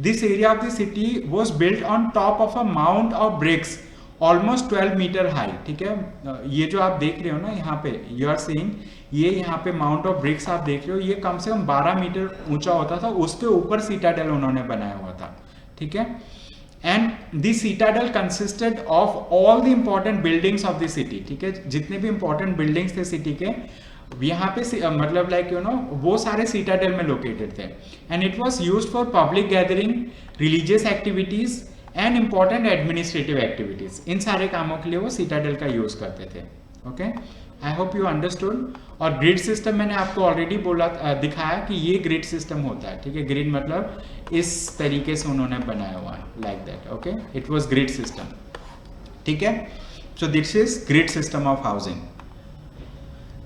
This area of the city was built on top of a mount of bricks almost 12 metre high, ठीक है। ये जो आप देख रहे हो ना यहाँ पे, यू आर सीइंग, ये यहाँ पे माउंट ऑफ ब्रिक्स आप देख रहे हो, ये कम से कम 12 मीटर ऊंचा होता था, उसके ऊपर सिटाडेल उन्होंने बनाया हुआ था, ठीक है। And this Citadel consisted of all the important buildings of the city, ठीक है। जितने भी इंपॉर्टेंट बिल्डिंग्स थे सिटी के, यहाँ पे मतलब लाइक वो सारे सिटाडेल में लोकेटेड थे। And it was used for public gathering, religious activities and important administrative activities. इन सारे कामों के लिए वो सिटाडेल का यूज करते थे, okay. I hope you understood. और ग्रिड सिस्टम मैंने आपको ऑलरेडी बोला, दिखाया कि ये ग्रिड सिस्टम होता है, ठीक है। ग्रिड मतलब इस तरीके से उन्होंने बनाया हुआ है, like that, okay. It was grid system, ठीक है। So this is grid system of housing.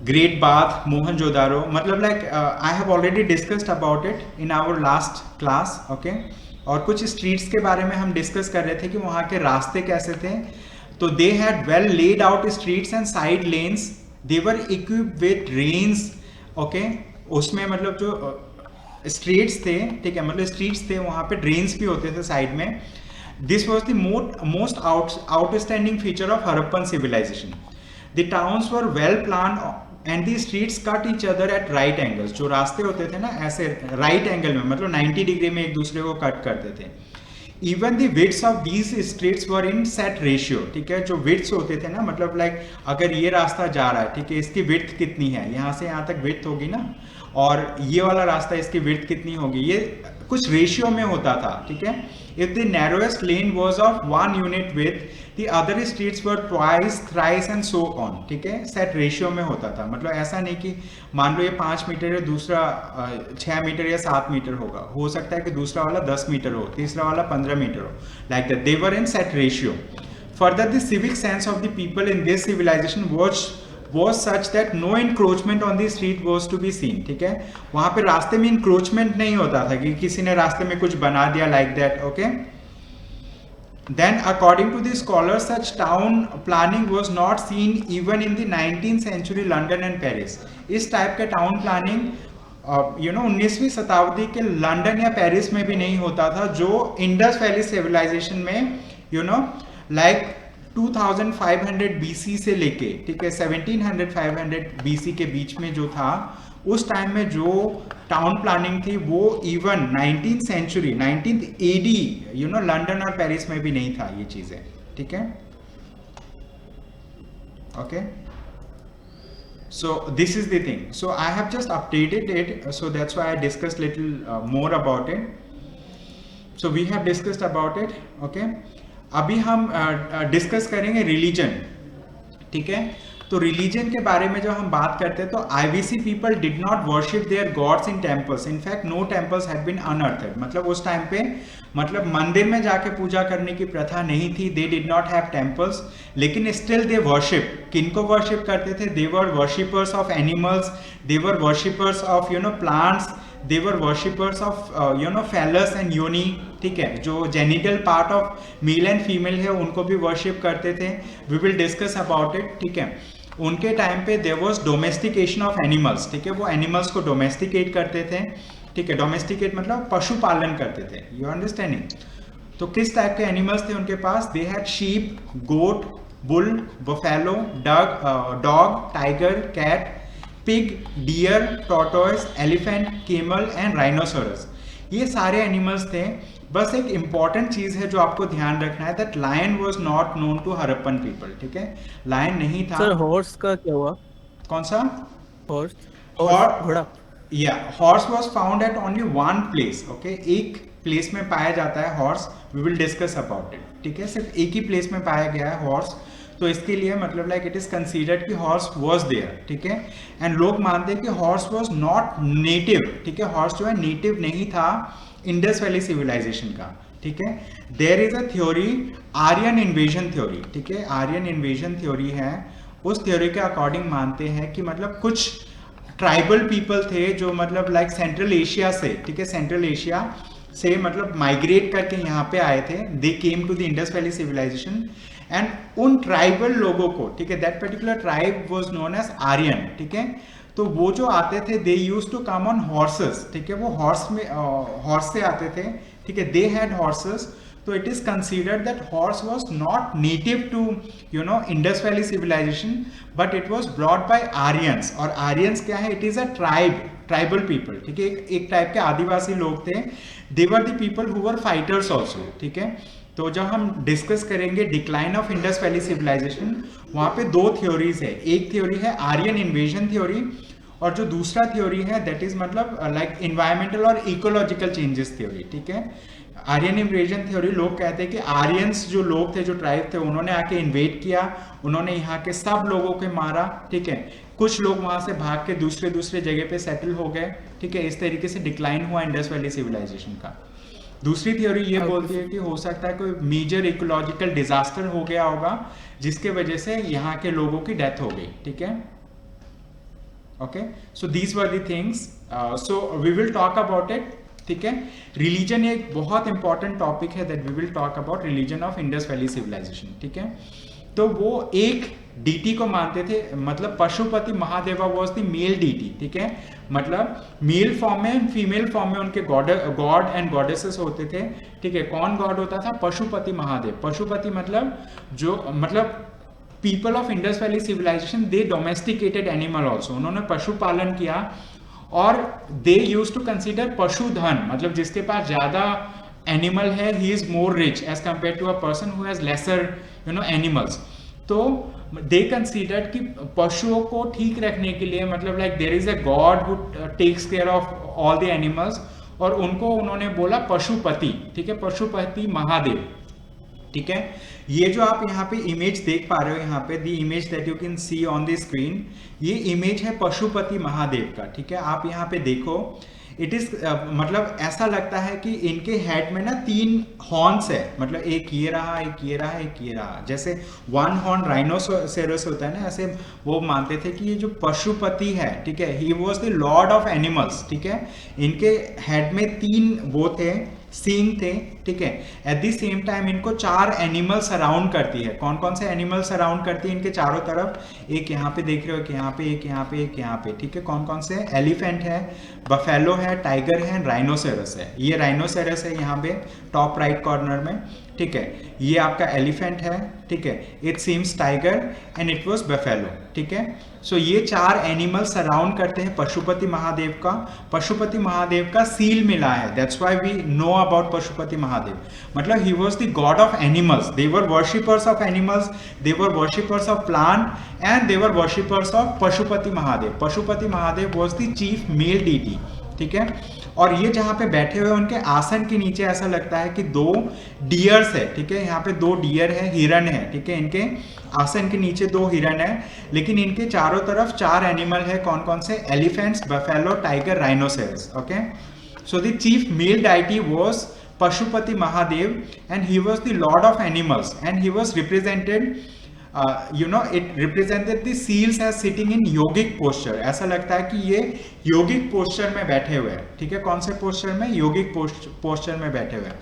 Great bath, Mohenjodaro, मतलब like I have already discussed about it in our last class, okay. और कुछ स्ट्रीट्स के बारे में हम डिस्कस कर रहे थे कि वहाँ के रास्ते कैसे थे। तो they had well laid out streets and side lens, they were equipped with drains okay उसमें मतलब जो स्ट्रीट्स थे, ठीक है, मतलब स्ट्रीट्स थे, वहाँ पे ड्रेन्स भी होते थे साइड में. This was the most outstanding feature of Harappan civilisation. The towns were well plan and the streets cut each other at right angles. जो रास्ते होते थे ना ऐसे राइट एंगल में, मतलब 90 डिग्री में एक दूसरे को कट करते थे. Even the widths of these streets were in set ratio. ठीक है, जो विड्थ्स होते थे ना, मतलब लाइक अगर ये रास्ता जा रहा है, ठीक है, इसकी विड्थ कितनी है, यहाँ से यहाँ तक विड्थ होगी ना, और ये वाला रास्ता इसकी विड्थ कितनी होगी, ये कुछ रेशियो में होता था. ठीक है, if the narrowest lane was of 1 unit with, the other streets were twice thrice and so on. ठीक है, सेट रेशियो में होता था. मतलब ऐसा नहीं कि मान लो ये 5 मीटर है, दूसरा 6 मीटर या 7 मीटर होगा, हो सकता है कि दूसरा वाला 10 मीटर हो, तीसरा वाला 15 मीटर हो, like that. They were in set ratio. Further the civic sense of the people in this civilisation was such that no encroachment on the street was to be seen. ठीक है, वहां पे रास्ते में encroachment नहीं होता था कि किसी ने रास्ते में कुछ बना दिया like that. Okay, then according to the scholars such town planning was not seen even in the 19th century London and Paris. इस टाइप का टाउन प्लानिंग 19वीं शताब्दी के लंदन या पेरिस में भी नहीं होता था, जो इंडस वैली सिविलाइजेशन में लाइक 2500 BC से लेके, ठीक है, 1700-500 BC के बीच में जो था, उस टाइम में जो टाउन प्लानिंग थी वो even 19th century 19th AD London और पेरिस में भी नहीं था ये चीजें. ठीक है, ओके. So this is the thing. So I have just updated it. So that's why I discussed little more about it. So we have discussed about it. Okay. अभी हम डिस्कस करेंगे रिलीजन. ठीक है, तो रिलीजन के बारे में जब हम बात करते हैं तो IVC people did not worship their gods in temples. In fact no temples had been unearthed. मतलब उस टाइम पे मतलब मंदिर में जाके पूजा करने की प्रथा नहीं थी. They did not have temples, लेकिन स्टिल दे वर्शिप. किनको वर्शिप करते थे? They were worshippers of animals, they were worshippers of plants, they were worshippers of phallus and yoni. ठीक है, जो genital part of male and female है उनको भी वर्शिप करते थे. We will discuss about it. ठीक है, उनके टाइम पे there was domestication of animals. ठीक है, वो एनिमल्स को डोमेस्टिकेट करते थे. ठीक है, डोमेस्टिकेट मतलब पशुपालन करते थे. You understanding? तो किस टाइप के एनिमल्स थे उनके पास? They had sheep, goat, bull, buffalo, dog, tiger, cat, pig, deer, tortoise, elephant, camel and rhinoceros. ये सारे एनिमल्स थे. बस एक इंपॉर्टेंट चीज है जो आपको ध्यान रखना है, that lion was not known to Harappan people. ठीक है, लायन नहीं था. सर हॉर्स का क्या हुआ? कौन सा? हॉर्स, घोड़ा. या horse was found at only one place. Okay, एक प्लेस में पाया जाता है horse. We will discuss about it. ठीक है, सिर्फ एक ही प्लेस में पाया गया है हॉर्स. तो इसके लिए मतलब लाइक इट इज कंसीडर्ड कि हॉर्स वाज देयर. ठीक है, एंड लोग मानते हैं कि हॉर्स वाज नॉट नेटिव. ठीक है, हॉर्स जो है नेटिव नहीं था इंडस वैली सिविलाइजेशन का. ठीक है, there is a theory, Aryan invasion theory. ठीक है, आर्यन इन्वेजन थ्योरी है. उस थ्योरी के अकॉर्डिंग मानते हैं कि मतलब कुछ ट्राइबल पीपल थे जो मतलब लाइक सेंट्रल एशिया से, ठीक है, सेंट्रल एशिया से मतलब माइग्रेट करके यहाँ पे आए थे. They came to the Indus valley civilization and उन ट्राइबल लोगों को, ठीक है, that particular tribe was known as Aryan. ठीक है, तो वो जो आते थे they used to come on horses. ठीक है, वो हॉर्स से आते थे. ठीक है, दे हैड हॉर्सेस. तो it is considered that horse was not native to Indus valley civilization, but it was brought by Aryans. और आर्यंस क्या है? It is a tribal people. ठीक है, एक टाइप के आदिवासी लोग थे. They were the people who were fighters also. ठीक है, तो जब हम डिस्कस करेंगे decline of Indus valley civilization, वहाँ पे दो थ्योरीज है. एक थ्योरी है आर्यन इन्वेजन थ्योरी, और जो दूसरा थ्योरी है दैट इज मतलब लाइक इन्वायरमेंटल और इकोलॉजिकल चेंजेस थ्योरी. ठीक है, आर्यन इन्वेजन थ्योरी लोग कहते हैं कि आर्यंस जो लोग थे, जो ट्राइब थे, उन्होंने आके इन्वेड किया, उन्होंने यहाँ के सब लोगों को मारा. ठीक है, कुछ लोग वहाँ से भाग के दूसरे जगह पे सेटल हो गए. ठीक है, इस तरीके से डिक्लाइन हुआ इंडस वैली सिविलाइजेशन का. दूसरी थ्योरी ये बोलती है कि हो सकता है कोई मेजर इकोलॉजिकल डिजास्टर हो गया होगा जिसके वजह से यहाँ के लोगों की डेथ हो गई. ठीक है, okay. So these were the things. So we will talk about it. ठीक है, रिलीजन एक बहुत इंपॉर्टेंट टॉपिक है that we will talk about religion of Indus valley civilisation. ठीक है, तो वो एक डीटी को मानते थे, मतलब Pashupati Mahadeva was the male deity, ठीक है, मतलब मेल फॉर्म में फीमेल फॉर्म में उनके गॉड एंड गॉडेसेस होते थे, ठीक है। कौन गॉड होता था? पशुपति महादेव। पशुपति मतलब people of Indus valley civilisation they domesticated animal also, उन्होंने पशुपालन किया और दे यूज टू कंसिडर पशुधन, मतलब जिसके पास ज्यादा एनिमल है he is more rich as compare to a person who has lesser animals. तो दे कंसिडर्ड कि पशुओं को ठीक रखने के लिए, मतलब like there is a god who takes care of all the animals, और उनको उन्होंने बोला पशुपति, ठीक है, पशुपति महादेव, ठीक है। ये जो आप यहाँ पे इमेज देख पा रहे हो, यहाँ पे दी image that you can C on the screen, ये इमेज है पशुपति महादेव का, ठीक है। आप यहाँ पे देखो, इट इज मतलब ऐसा लगता है कि इनके हेड में ना 3 हॉर्न्स है, मतलब एक ये रहा, एक ये रहा, एक ये रहा, जैसे 1 हॉर्न राइनोसेरस होता है ना, ऐसे वो मानते थे कि ये जो पशुपति है, ठीक है, he was the lord of animals, ठीक है। इनके हेड में 3 वो थे, सींग थे, ठीक है। एट द सेम टाइम इनको 4 एनिमल सराउंड करती है। कौन कौन से एनिमल सराउंड करती है इनके चारों तरफ? एक यहाँ पे देख रहे हो, एक यहाँ पे, एक यहाँ पे, एक यहाँ पे, ठीक है। कौन कौन से? एलिफेंट है, बफेलो है, टाइगर है, राइनोसेरस है। ये राइनोसेरस है यहाँ पे टॉप राइट कॉर्नर में, ठीक है। ये आपका एलिफेंट है, ठीक है। It seems tiger and it was buffalo, ठीक है। सो ये 4 एनिमल सराउंड करते हैं पशुपति महादेव का। पशुपति महादेव का सील मिला है, that's why we know about Pashupati Mahadev, मतलब he was the god of animals, they were worshippers of animals, they were worshippers of plant and they were worshippers of Pashupati Mahadev. Pashupati Mahadev was the chief male deity, ठीक है। और ये जहाँ पे बैठे हुए उनके आसन के नीचे ऐसा लगता है कि 2 डियर्स है, ठीक है। यहाँ पे 2 डियर है, हिरन है, ठीक है। इनके आसन के नीचे 2 हिरन है, लेकिन इनके चारों तरफ 4 एनिमल है। कौन कौन से? Elephants, buffalo, tiger, rhinoceros, okay. So the chief male deity was Pashupati Mahadev and he was the lord of animals and he was represented it represented the seals as sitting in yogic posture। ऐसा लगता है कि ये योगिक posture में बैठे हुए हैं, ठीक है। कौन से पोस्चर में? योगिक पोस्चर में बैठे हुए हैं।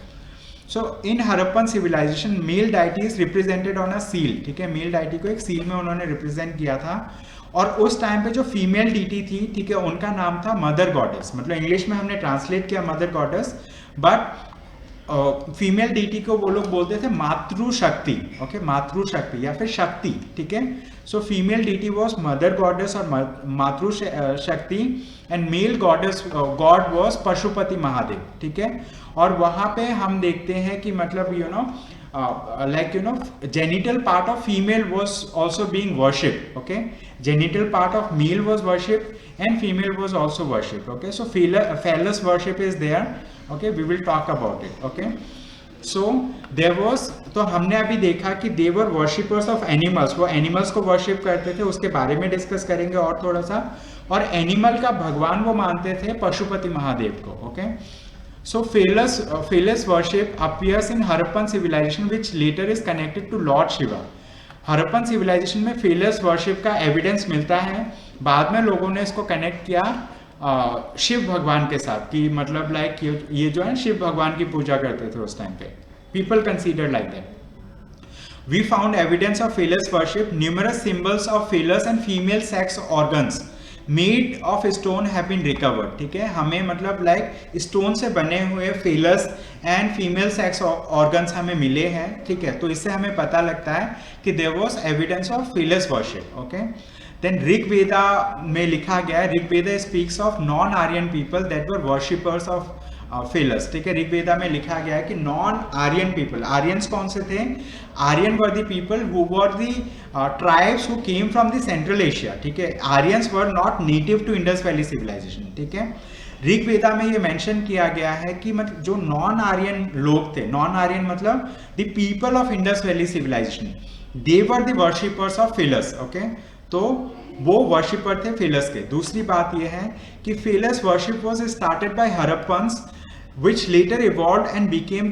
So in Harappan civilization male deity is represented on a seal, ठीक है। मेल डाइटी को एक सील में उन्होंने रिप्रेजेंट किया था। और उस टाइम पे जो फीमेल डीटी थी, ठीक है, उनका नाम था मदर गॉडेस, मतलब इंग्लिश में हमने ट्रांसलेट किया mother goddess, but female deity को वो लोग बोलते थे मातृशक्ति, ओके, मातृशक्ति या फिर शक्ति, ठीक है। So female deity was mother goddess और Matrishakti and male goddess god was Pashupati Mahadev, ठीक है। और वहां पे हम देखते हैं कि मतलब genital part of female was also being worshipped, okay, genital part of male was worshipped and female was also worshipped, okay. So phallus worship is there, okay, we will talk about it, okay. So there was, तो हमने अभी देखा कि they were worshippers of animals, वो animals को worship करते थे, उसके बारे में डिस्कस करेंगे और थोड़ा सा। और एनिमल का भगवान वो मानते थे पशुपति महादेव को, okay. So phallus worship appears in Harappan civilization which later is connected to Lord Shiva। Harappan civilisation में phallus worship का एविडेंस मिलता है, बाद में लोगों ने इसको कनेक्ट किया शिव भगवान के साथ, कि मतलब लाइक ये जो है शिव भगवान की पूजा करते थे उस टाइम पे। People considered like that। We found evidence of phallus worship, numerous symbols of phallus and female sex organs made of stone have been recovered, ठीक है। हमें मतलब लाइक स्टोन से बने हुए phallus and female sex organs हमें मिले हैं, ठीक है। तो इससे हमें पता लगता है कि there was evidence of phallus worship, okay. Then Rigveda में लिखा गया है, Rigveda speaks of non Aryan people that were worshippers of phallus, ठीक है। ऋग्वेदा में लिखा गया है कि नॉन आर्यन पीपल, आर्यंस कौन से थे? Aryan were the people who were the tribes who came from the central Asia, ठीक है। Aryans were not native to Indus valley civilisation, ठीक है। ऋग्वेदा में ये मेंशन किया गया है कि मतलब जो नॉन आर्यन लोग थे, नॉन आर्यन मतलब the people of Indus valley civilisation, they were the worshippers of phallus, okay. तो वो वर्शिपर थे फेलस के। दूसरी बात यह है कि phallus worship was started by Harappans which later evolved and became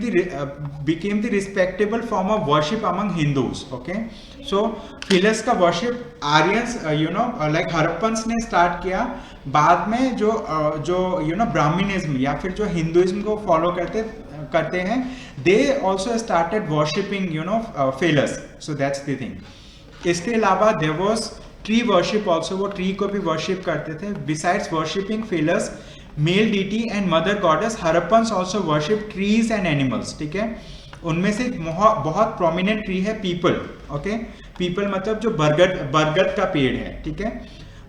the respectable form of worship among Hindus, okay. So फेलस का वर्शिप आर्यंस like हड़प्पन्स ने स्टार्ट किया, बाद में जो ब्राह्मणिज्म या फिर जो हिंदुइज्म को फॉलो करते हैं, they also started worshipping फेलस, so that's the thing। इसके अलावा there was tree worship also, वो ट्री को भी वर्शिप करते थे. Besides worshipping phallus male deity and mother goddess, Harappans also worship trees and animals. ठीक है, उनमें से बहुत प्रोमिनेंट ट्री है पीपल. ओके, पीपल मतलब जो बरगद का पेड़ है. ठीक है,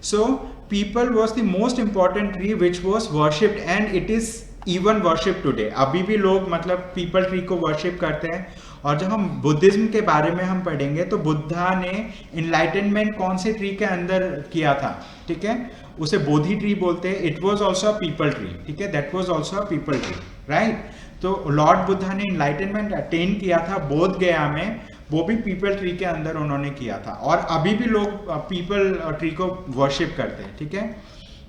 so peepal was the most important tree which was worshipped and it is even worship today. अभी भी लोग मतलब पीपल ट्री को वर्शिप करते हैं. और जब हम बुद्धिज्म के बारे में हम पढ़ेंगे तो बुद्धा ने इनलाइटनमेंट कौन से ट्री के अंदर किया था. ठीक है, उसे बोधि ट्री बोलते हैं. It was also a people tree. ठीक है, that was also a people tree, right. तो लॉर्ड बुद्धा ने इनलाइटनमेंट अटेन किया था बोध गया में, वो भी पीपल ट्री के अंदर उन्होंने किया था. और अभी भी लोग पीपल ट्री को वर्शिप करते हैं. ठीक है,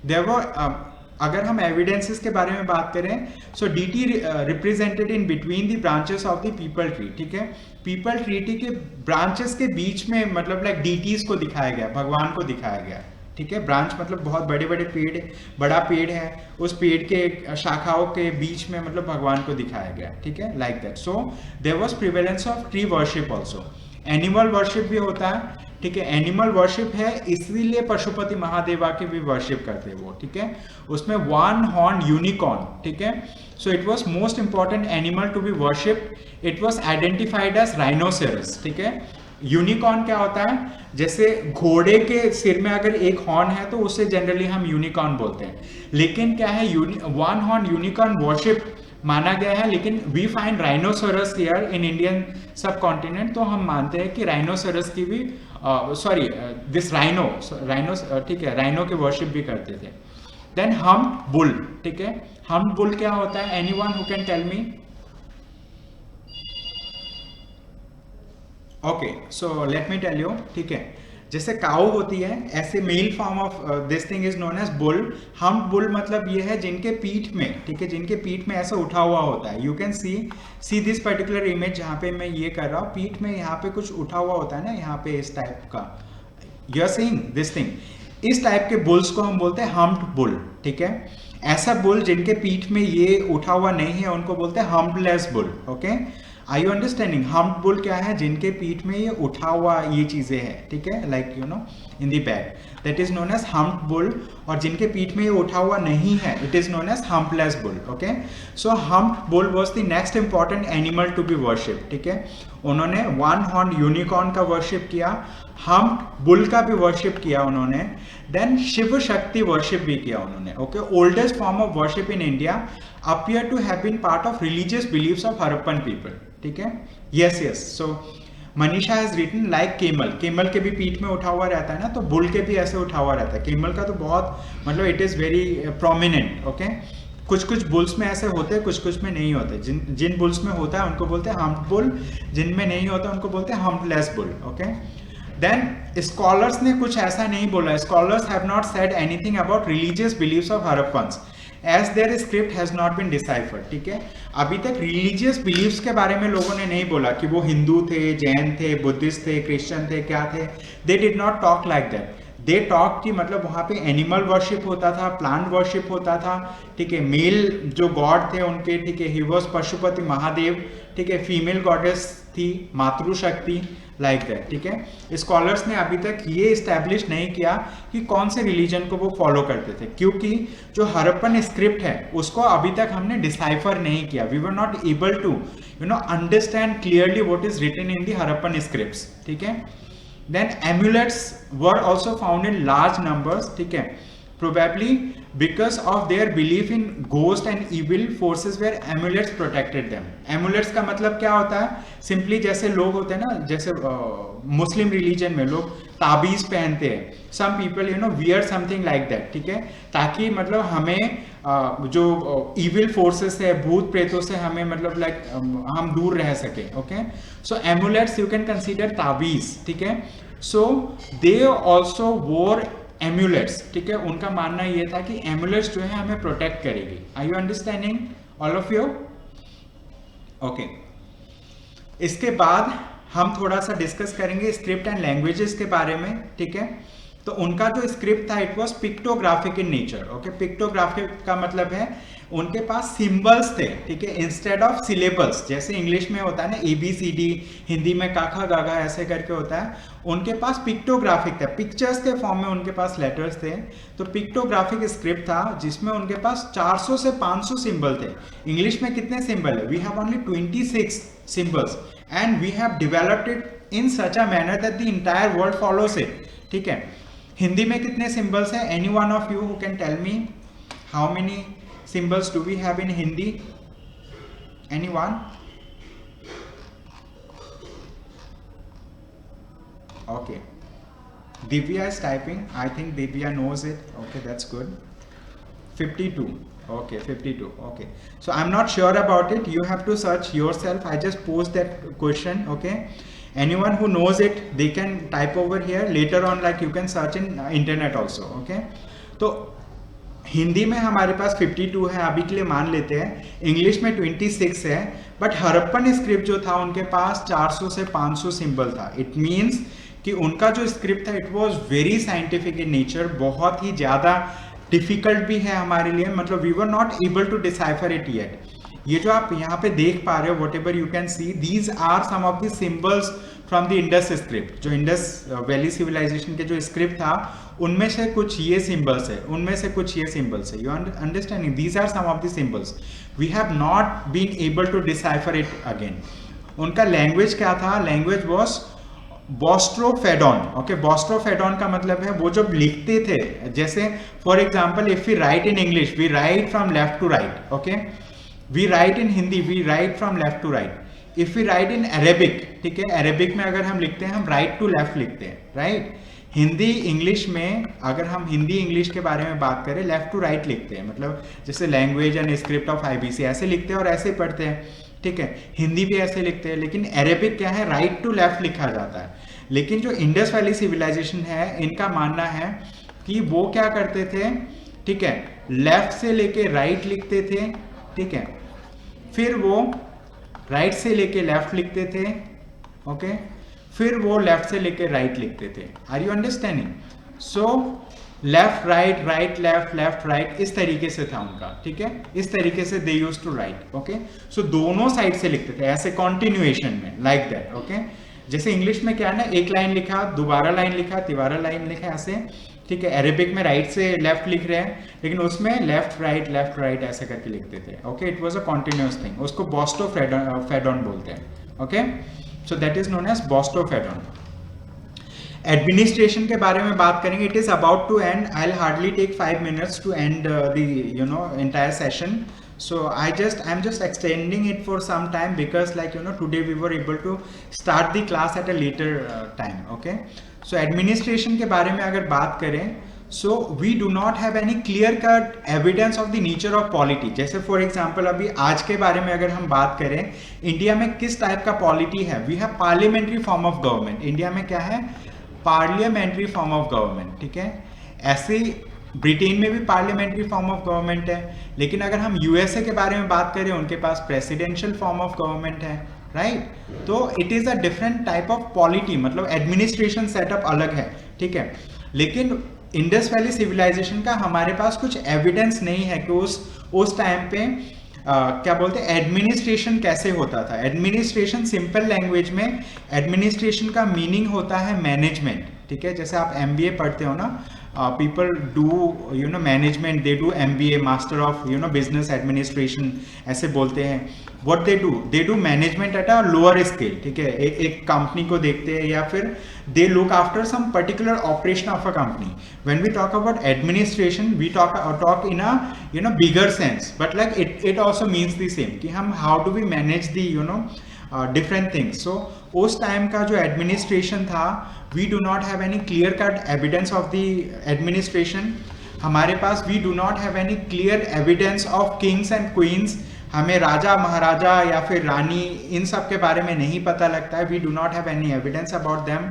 देवर अगर हम एविडेंसेस के बारे में बात करें, so deity represented in between the branches of the peepal tree. ठीक है, पीपल ट्री के ब्रांचेस के बीच में मतलब लाइक डीटीज को दिखाया गया, भगवान को दिखाया गया. ठीक है, ब्रांच मतलब बहुत बड़े बड़े पेड़, बड़ा पेड़ है, उस पेड़ के शाखाओं के बीच में मतलब भगवान को दिखाया गया. ठीक है, like that. So there was prevalence of tree worship also. Animal worship भी होता है. ठीक है, एनिमल वर्शिप है इसीलिए पशुपति महादेवा की भी वर्शिप करते हैं वो. ठीक है, उसमें वन हॉर्न यूनिकॉर्न. ठीक है, so it was most important animal to be worshipped. It was identified as rhinoceros. ठीक है, यूनिकॉर्न क्या होता है, जैसे घोड़े के सिर में अगर एक हॉर्न है तो उसे जनरली हम यूनिकॉर्न बोलते हैं. लेकिन क्या है, वन हॉर्न यूनिकॉर्न वर्शिप माना गया है. लेकिन we find rhinoceros here in Indian subcontinent. तो हम मानते हैं कि राइनोसोरस की भी दिस राइनो, ठीक है, राइनो के वर्शिप भी करते थे. Then humped bull. ठीक है, हम्प्ड बुल क्या होता है, anyone who can tell me? Okay, so let me tell you. ठीक है, जैसे काऊ होती है ऐसे male form of this thing is known as bull. Humped bull मतलब ये है जिनके पीठ में, ठीक है, जिनके पीठ में ऐसा उठा हुआ होता है. You can see this particular image जहाँ पे मैं ये कर रहा हूँ, पीठ में यहाँ पे कुछ उठा हुआ होता है ना, यहाँ पे इस टाइप का. You are seeing this thing. इस टाइप के बुल्स को हम बोलते हैं हम्प्ड बुल. ठीक है, ऐसा बुल जिनके पीठ में ये उठा हुआ नहीं है उनको बोलते हैं humpless bull. Okay, are you understanding? Humped bull क्या है, जिनके पीठ में ये उठा हुआ ये चीजें हैं. ठीक है, like you know in the back, that is known as humped bull. और जिनके पीठ में ये उठा हुआ नहीं है, it is known as humpless bull. Okay, so humped bull was the next important animal to be worship. ठीक है, उन्होंने वन हॉर्न यूनिकॉर्न का वर्शिप किया, हम्प्ड बुल का भी वर्शिप किया उन्होंने. देन शिव शक्ति वर्शिप भी किया उन्होंने. Okay, oldest form of worship in India appear to have been part of religious beliefs of Harappan people. ठीक है, yes. So Manisha has written like camel. Camel के भी पीठ में उठा हुआ रहता है ना, तो बुल के भी ऐसे उठा हुआ रहता है. केमल का तो बहुत मतलब it is very prominent. Okay, कुछ बुल्स में ऐसे होते हैं, कुछ में नहीं होते. जिन बुल्स में होता है उनको बोलते हैं हम्प्ड बुल, जिनमें नहीं होता उनको बोलते हैं humpless bull. Okay, then scholars ने कुछ ऐसा नहीं बोला. Scholars have not said anything about religious beliefs of Harappans as their script has not been deciphered. ठीक है, अभी तक रिलीजियस बिलीव्स के बारे में लोगों ने नहीं बोला कि वो हिंदू थे, जैन थे, बुद्धिस्ट थे, क्रिश्चियन थे, क्या थे. दे did not talk like that. They talk कि मतलब वहाँ पे एनिमल वर्शिप होता था, प्लांट वर्शिप होता था. ठीक है, मेल जो गॉड थे उनके, ठीक है, ही वॉज पशुपति महादेव. ठीक है, फीमेल गॉडेस थी मातृशक्ति, लाइक दैट. ठीक है, स्कॉलर्स ने अभी तक ये इस्टेब्लिश नहीं किया कि कौन से रिलीजन को वो फॉलो करते थे, क्योंकि जो हरप्पन स्क्रिप्ट है उसको अभी तक हमने डिसाइफर नहीं किया. We were not able to understand clearly what is written in the Harappan scripts. ठीक है, then amulets were also found in large numbers. ठीक है, probably because of their belief in ghost and evil forces where amulets protected them. amulets का मतलब क्या होता है, simply जैसे लोग होते हैं ना, जैसे मुस्लिम रिलीजन में लोग ताबीज पहनते हैं. Some people wear something like that. ठीक है, ताकि मतलब हमें जो इविल फोर्सेस है, भूत प्रेतों से हमें मतलब लाइक हम दूर रह सके. Okay, so amulets you can consider ताबीज. ठीक है, सो दे ऑल्सो वोर एम्यूलेट्स. ठीक है, उनका मानना ये था कि एम्यूलेट्स जो है हमें प्रोटेक्ट करेगी. Are you understanding all of you? Okay, इसके बाद हम थोड़ा सा डिस्कस करेंगे स्क्रिप्ट एंड लैंग्वेजेस के बारे में. ठीक है, तो उनका जो स्क्रिप्ट था it was pictographic in nature. Okay, pictographic का मतलब है उनके पास सिंबल्स थे, ठीक है, इंस्टेड ऑफ सिलेबल्स। जैसे इंग्लिश में होता है ना ABCD, हिंदी में काखा गागा ऐसे करके होता है, उनके पास पिक्टोग्राफिक था, पिक्चर्स के फॉर्म में उनके पास लेटर्स थे। तो पिक्टोग्राफिक स्क्रिप्ट था जिसमें उनके पास 400 से 500 सिंबल थे। इंग्लिश में कितने सिंबल है? We have only 26 symbols and we have developed it in such a manner that the entire world follows it, ठीक है। हिंदी में कितने सिंबल्स हैं? Any one of you who can tell me how many symbols do we have in Hindi? Anyone? Okay, Divya is typing. I think Divya knows it. Okay, that's good. 52. Okay, 52. Okay, so I'm not sure about it. You have to search yourself. I just posed that question. Okay, anyone who knows it, they can type over here. Later on, like you can search in internet also. Okay, तो हिंदी में हमारे पास 52 है अभी के लिए मान लेते हैं, इंग्लिश में 26 है, बट हड़प्पन स्क्रिप्ट जो था उनके पास 400 से 500 सिंबल था। इट मीन्स कि उनका जो स्क्रिप्ट था it was very scientific in nature, बहुत ही ज़्यादा डिफिकल्ट भी है हमारे लिए, मतलब we were not able to decipher it yet. ये जो आप यहाँ पे देख पा रहे हो, whatever you can see, these are some of the symbols from the Indus script. जो इंडस वैली सिविलाइजेशन के जो स्क्रिप्ट था उनमें से कुछ ये सिंबल्स है, उनमें से कुछ ये सिंबल्स है। You understanding? These are some of the symbols. We have not been able to decipher it again. उनका लैंग्वेज क्या था? Language was boustrophedon. Okay, boustrophedon का मतलब है वो जब लिखते थे, जैसे for example if we write in English we write from left to right. Okay, we write in Hindi we write from left to right. If we write in Arabic, ठीक है, अरेबिक में अगर हम लिखते हैं हम राइट टू लेफ्ट लिखते हैं, राइट। हिंदी इंग्लिश में अगर हम हिंदी इंग्लिश के बारे में बात करें लेफ्ट टू राइट लिखते हैं, मतलब जैसे language and script of IBC ऐसे लिखते हैं और ऐसे पढ़ते हैं, ठीक है। हिंदी भी ऐसे लिखते हैं, लेकिन अरेबिक क्या है? राइट टू लेफ्ट लिखा जाता है। लेकिन जो इंडस वैली सिविलाइजेशन है इनका मानना है कि वो क्या करते थे, ठीक है, लेफ्ट से लेके राइट लिखते थे, ठीक है, फिर वो राइट से लेके लेफ्ट लिखते थे, ओके, फिर वो लेफ्ट से लेके राइट लिखते थे। Are you understanding? So left right, right left, left right, इस तरीके से था उनका, ठीक है, इस तरीके से they used to right. Okay, so दोनों साइड से लिखते थे ऐसे कॉन्टिन्यूएशन में, लाइक दैट। ओके, जैसे इंग्लिश में क्या है ना, एक लाइन लिखा, दोबारा लाइन लिखा, तिबारा लाइन लिखा, ऐसे, ठीक है। अरेबिक में राइट से लेफ्ट लिख रहे हैं, लेकिन उसमें लेफ्ट राइट ऐसे करके लिखते थे। Okay, it was a continuous thing, उसको बोस्टोफेडॉन बोलते हैं। Okay, so that is known as boustrophedon. Administration के बारे में बात करेंगे। It is about to end, I will hardly take 5 minutes to end the entire session. So I'm just extending it for some time because today we were able to start the class at a later time. Okay, so administration के बारे में अगर बात करें, so we do not have any clear cut evidence of the nature of polity. जैसे for example अभी आज के बारे में अगर हम बात करें, इंडिया में किस टाइप का पॉलिटी है? We have parliamentary form of government. India में क्या है? पार्लियामेंट्री फॉर्म ऑफ गवर्नमेंट, ठीक है। ऐसे ब्रिटेन में भी पार्लियामेंट्री फॉर्म ऑफ गवर्नमेंट है, लेकिन अगर हम USA के बारे में बात करें, उनके पास प्रेसिडेंशियल फॉर्म ऑफ गवर्नमेंट है, राइट। तो it is a different type of polity, मतलब एडमिनिस्ट्रेशन सेटअप अलग है, ठीक है। लेकिन इंडस वैली सिविलाइजेशन का हमारे पास कुछ एविडेंस नहीं है कि उस टाइम पे क्या बोलते हैं, एडमिनिस्ट्रेशन कैसे होता था। एडमिनिस्ट्रेशन सिंपल लैंग्वेज में एडमिनिस्ट्रेशन का मीनिंग होता है मैनेजमेंट, ठीक है। जैसे आप MBA पढ़ते हो ना, people do management, they do MBA, master of business administration ऐसे बोलते हैं। what they do management at a lower scale, ठीक है। एक कंपनी को देखते हैं या फिर they look after some particular operation of a company. when we talk about administration we talk in a bigger sense, but like it also means the same कि हम how do we manage the different things. so उस time का जो administration था, we do not have any clear cut evidence of the administration. हमारे पास we do not have any clear evidence of kings and queens. हमें राजा महाराजा या फिर रानी इन सब के बारे में नहीं पता लगता है। we do not have any evidence about them.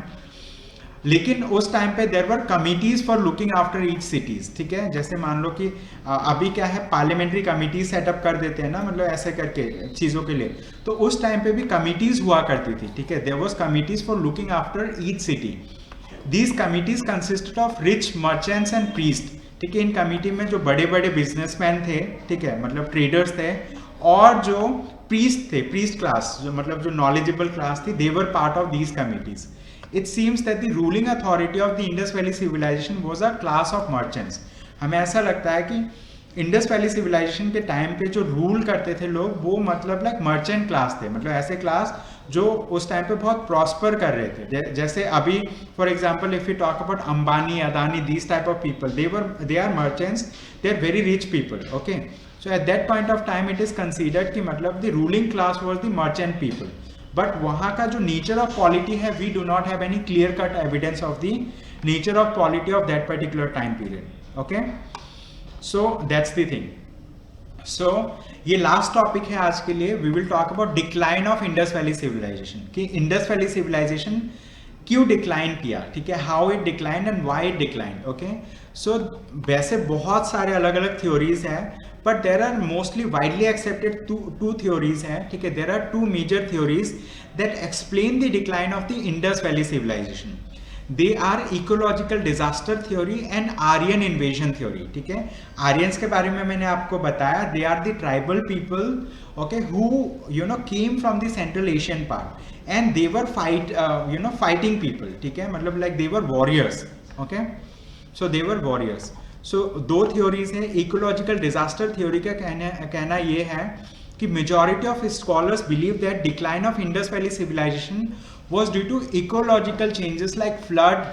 लेकिन उस टाइम पे there were committees for looking after each cities, ठीक है। जैसे मान लो कि अभी क्या है, पार्लियामेंट्री कमिटी सेटअप कर देते हैं ना, मतलब ऐसे करके चीज़ों के लिए। तो उस टाइम पे भी कमिटीज हुआ करती थी, ठीक है। There was committees for looking after each city. These committees consisted of rich merchants and priest, ठीक है। इन कमिटी में जो बड़े बड़े बिजनेसमैन थे, ठीक है, मतलब ट्रेडर्स थे, और जो प्रीस्ट थे, प्रीस्ट क्लास, जो मतलब जो नॉलेजेबल क्लास थी, they were part of these committees. It seems that the ruling authority of the Indus Valley civilization was a class of merchants. हमें ऐसा लगता है कि इंडस वैली सिविलाइजेशन के टाइम पे जो रूल करते थे लोग, वो मतलब लाइक मर्चेंट क्लास थे, मतलब ऐसे क्लास जो उस टाइम पे बहुत प्रॉस्पर कर रहे थे. जैसे अभी for example if you talk about Ambani, Adani, these type of people, they are merchants, they are very rich people. Okay, so at that point of time it is considered कि मतलब the ruling class was the merchant people. But वहाँ का जो nature of polity है, we do not have any clear cut evidence of the nature of polity of that particular time period. Okay, so that's the thing. So ये last topic है आज के लिए. We will talk about decline of Indus valley civilization, कि Indus valley civilization क्यों decline किया, ठीक है, how it decline and why it decline. Okay, so वैसे बहुत सारे अलग अलग थ्योरीज हैं, but there are mostly widely accepted two theories हैं, ठीक है. There are two major theories that explain the decline of the Indus Valley civilization. They are ecological disaster theory and Aryan invasion theory, ठीक है. Aryans के बारे में मैंने आपको बताया. They are the tribal people, okay, who came from the Central Asian part and they were fighting people, ठीक है, मतलब like they were warriors. Okay, so they were warriors. सो दो थ्योरीज हैं. इकोलॉजिकल डिजास्टर थ्योरी का कहना ये है कि majority of scholars believe that decline of Indus valley civilisation was due to ecological changes like flood,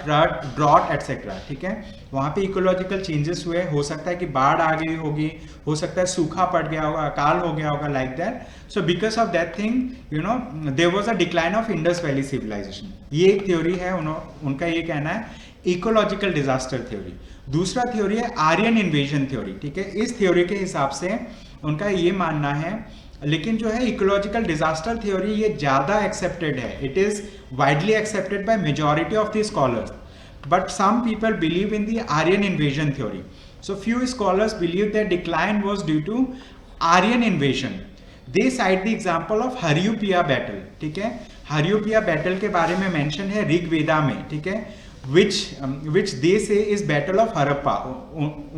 drought etcetera, ठीक है. वहाँ पे इकोलॉजिकल चेंजेस हुए. हो सकता है कि बाढ़ आ गई होगी, हो सकता है सूखा पड़ गया होगा, अकाल हो गया होगा, like that. So because of that thing there was a decline of Indus valley civilisation. ये एक थ्योरी है, उनका ये कहना है, इकोलॉजिकल डिजास्टर थ्योरी. दूसरा थ्योरी है आर्यन इन्वेजन थ्योरी, ठीक है. इस थ्योरी के हिसाब से उनका ये मानना है, लेकिन जो है इकोलॉजिकल डिजास्टर थ्योरी ये ज़्यादा एक्सेप्टेड है. It is widely accepted by majority of the scholars, but some people believe in the Aryan invasion theory. So few scholars believe that decline was due to Aryan invasion. They side the example of Hariyupiya battle, ठीक है. हरियुपिया battle के बारे में mention है ऋग्वेदा में, ठीक है, which they say is battle of Harappa.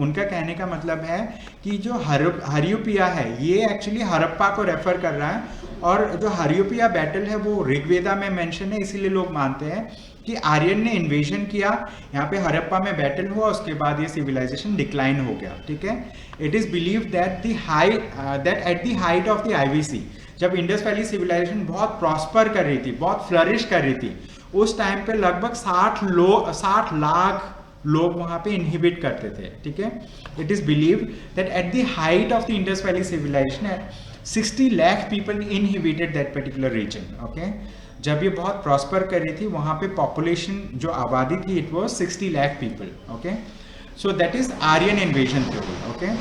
उनका कहने का मतलब है कि जो हरियुपिया है ये एक्चुअली हरप्पा को रेफर कर रहा है, और जो हरियुपिया बैटल है वो ऋग्वेदा में मेंशन है. इसीलिए लोग मानते हैं कि आर्यन ने इन्वेजन किया, यहाँ पे हरप्पा में बैटल हुआ, उसके बाद ये सिविलाइजेशन डिक्लाइन हो गया, ठीक है. It is believe that at the height of the IVC, जब इंडस वैली सिविलाइजेशन बहुत प्रॉस्पर कर रही थी, बहुत फ्लरिश कर रही थी, उस टाइम पे लगभग 60 लाख लोग वहाँ पे इनहिबिट करते थे, ठीक है. It is believe that at the height of the Indus valley civilisation 60 lakh people inhibited that particular region. Okay, जब ये बहुत प्रॉस्पर कर रही थी, वहाँ पे पॉपुलेशन जो आबादी थी it was 60 lakh people. Okay, so that is Aryan invasion theory. Okay,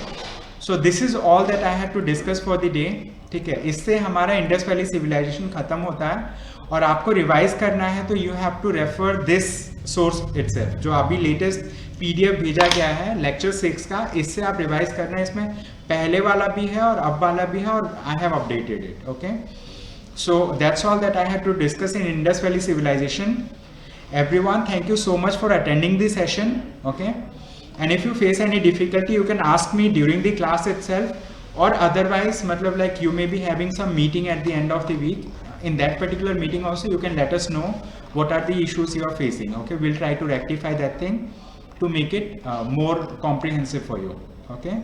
so this is all that I have to discuss for the day, ठीक है. इससे हमारा इंडस वैली सिविलाइजेशन खत्म होता है, और आपको रिवाइज करना है तो you have to refer this source itself, जो अभी लेटेस्ट PDF भेजा गया है लेक्चर 6 का. इससे आप रिवाइज करना है. इसमें पहले वाला भी है और अब वाला भी है, और I have updated it. Okay, so that's all that I have to discuss in Indus valley civilisation. Everyone, thank you so much for attending this session. Okay, and if you face any difficulty you can ask me during the class itself, or otherwise मतलब like you may be having some meeting at the end of the week. In that particular meeting also you can let us know what are the issues you are facing. Okay, we'll try to rectify that thing to make it more comprehensive for you. Okay,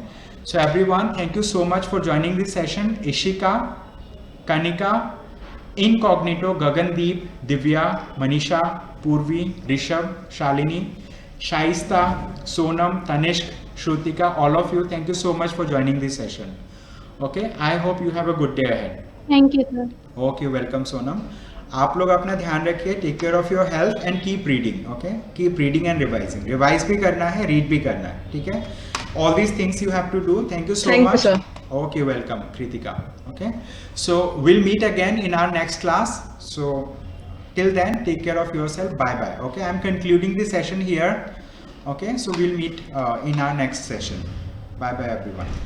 so everyone, thank you so much for joining this session. Ishika, Kanika, Incognito, Gagandeep, Divya, Manisha, Purvi, Rishabh, Shalini, Shaista, Sonam, Tanishq, Shrutika, all of you, thank you so much for joining this session. Okay, I hope you have a good day ahead. Thank you, sir. Okay, welcome Sonam. आप लोग अपना ध्यान रखिए, take care of your health and keep reading. Okay, keep reading and revising. Revise भी करना है, read भी करना है, ठीक है. All these things you have to do. Thank you so much. Okay, welcome Kritika. Okay, so we'll meet again in our next class. So till then, take care of yourself. Bye bye. Okay, I'm concluding the session here. Okay, so we'll meet in our next session. Bye bye everyone.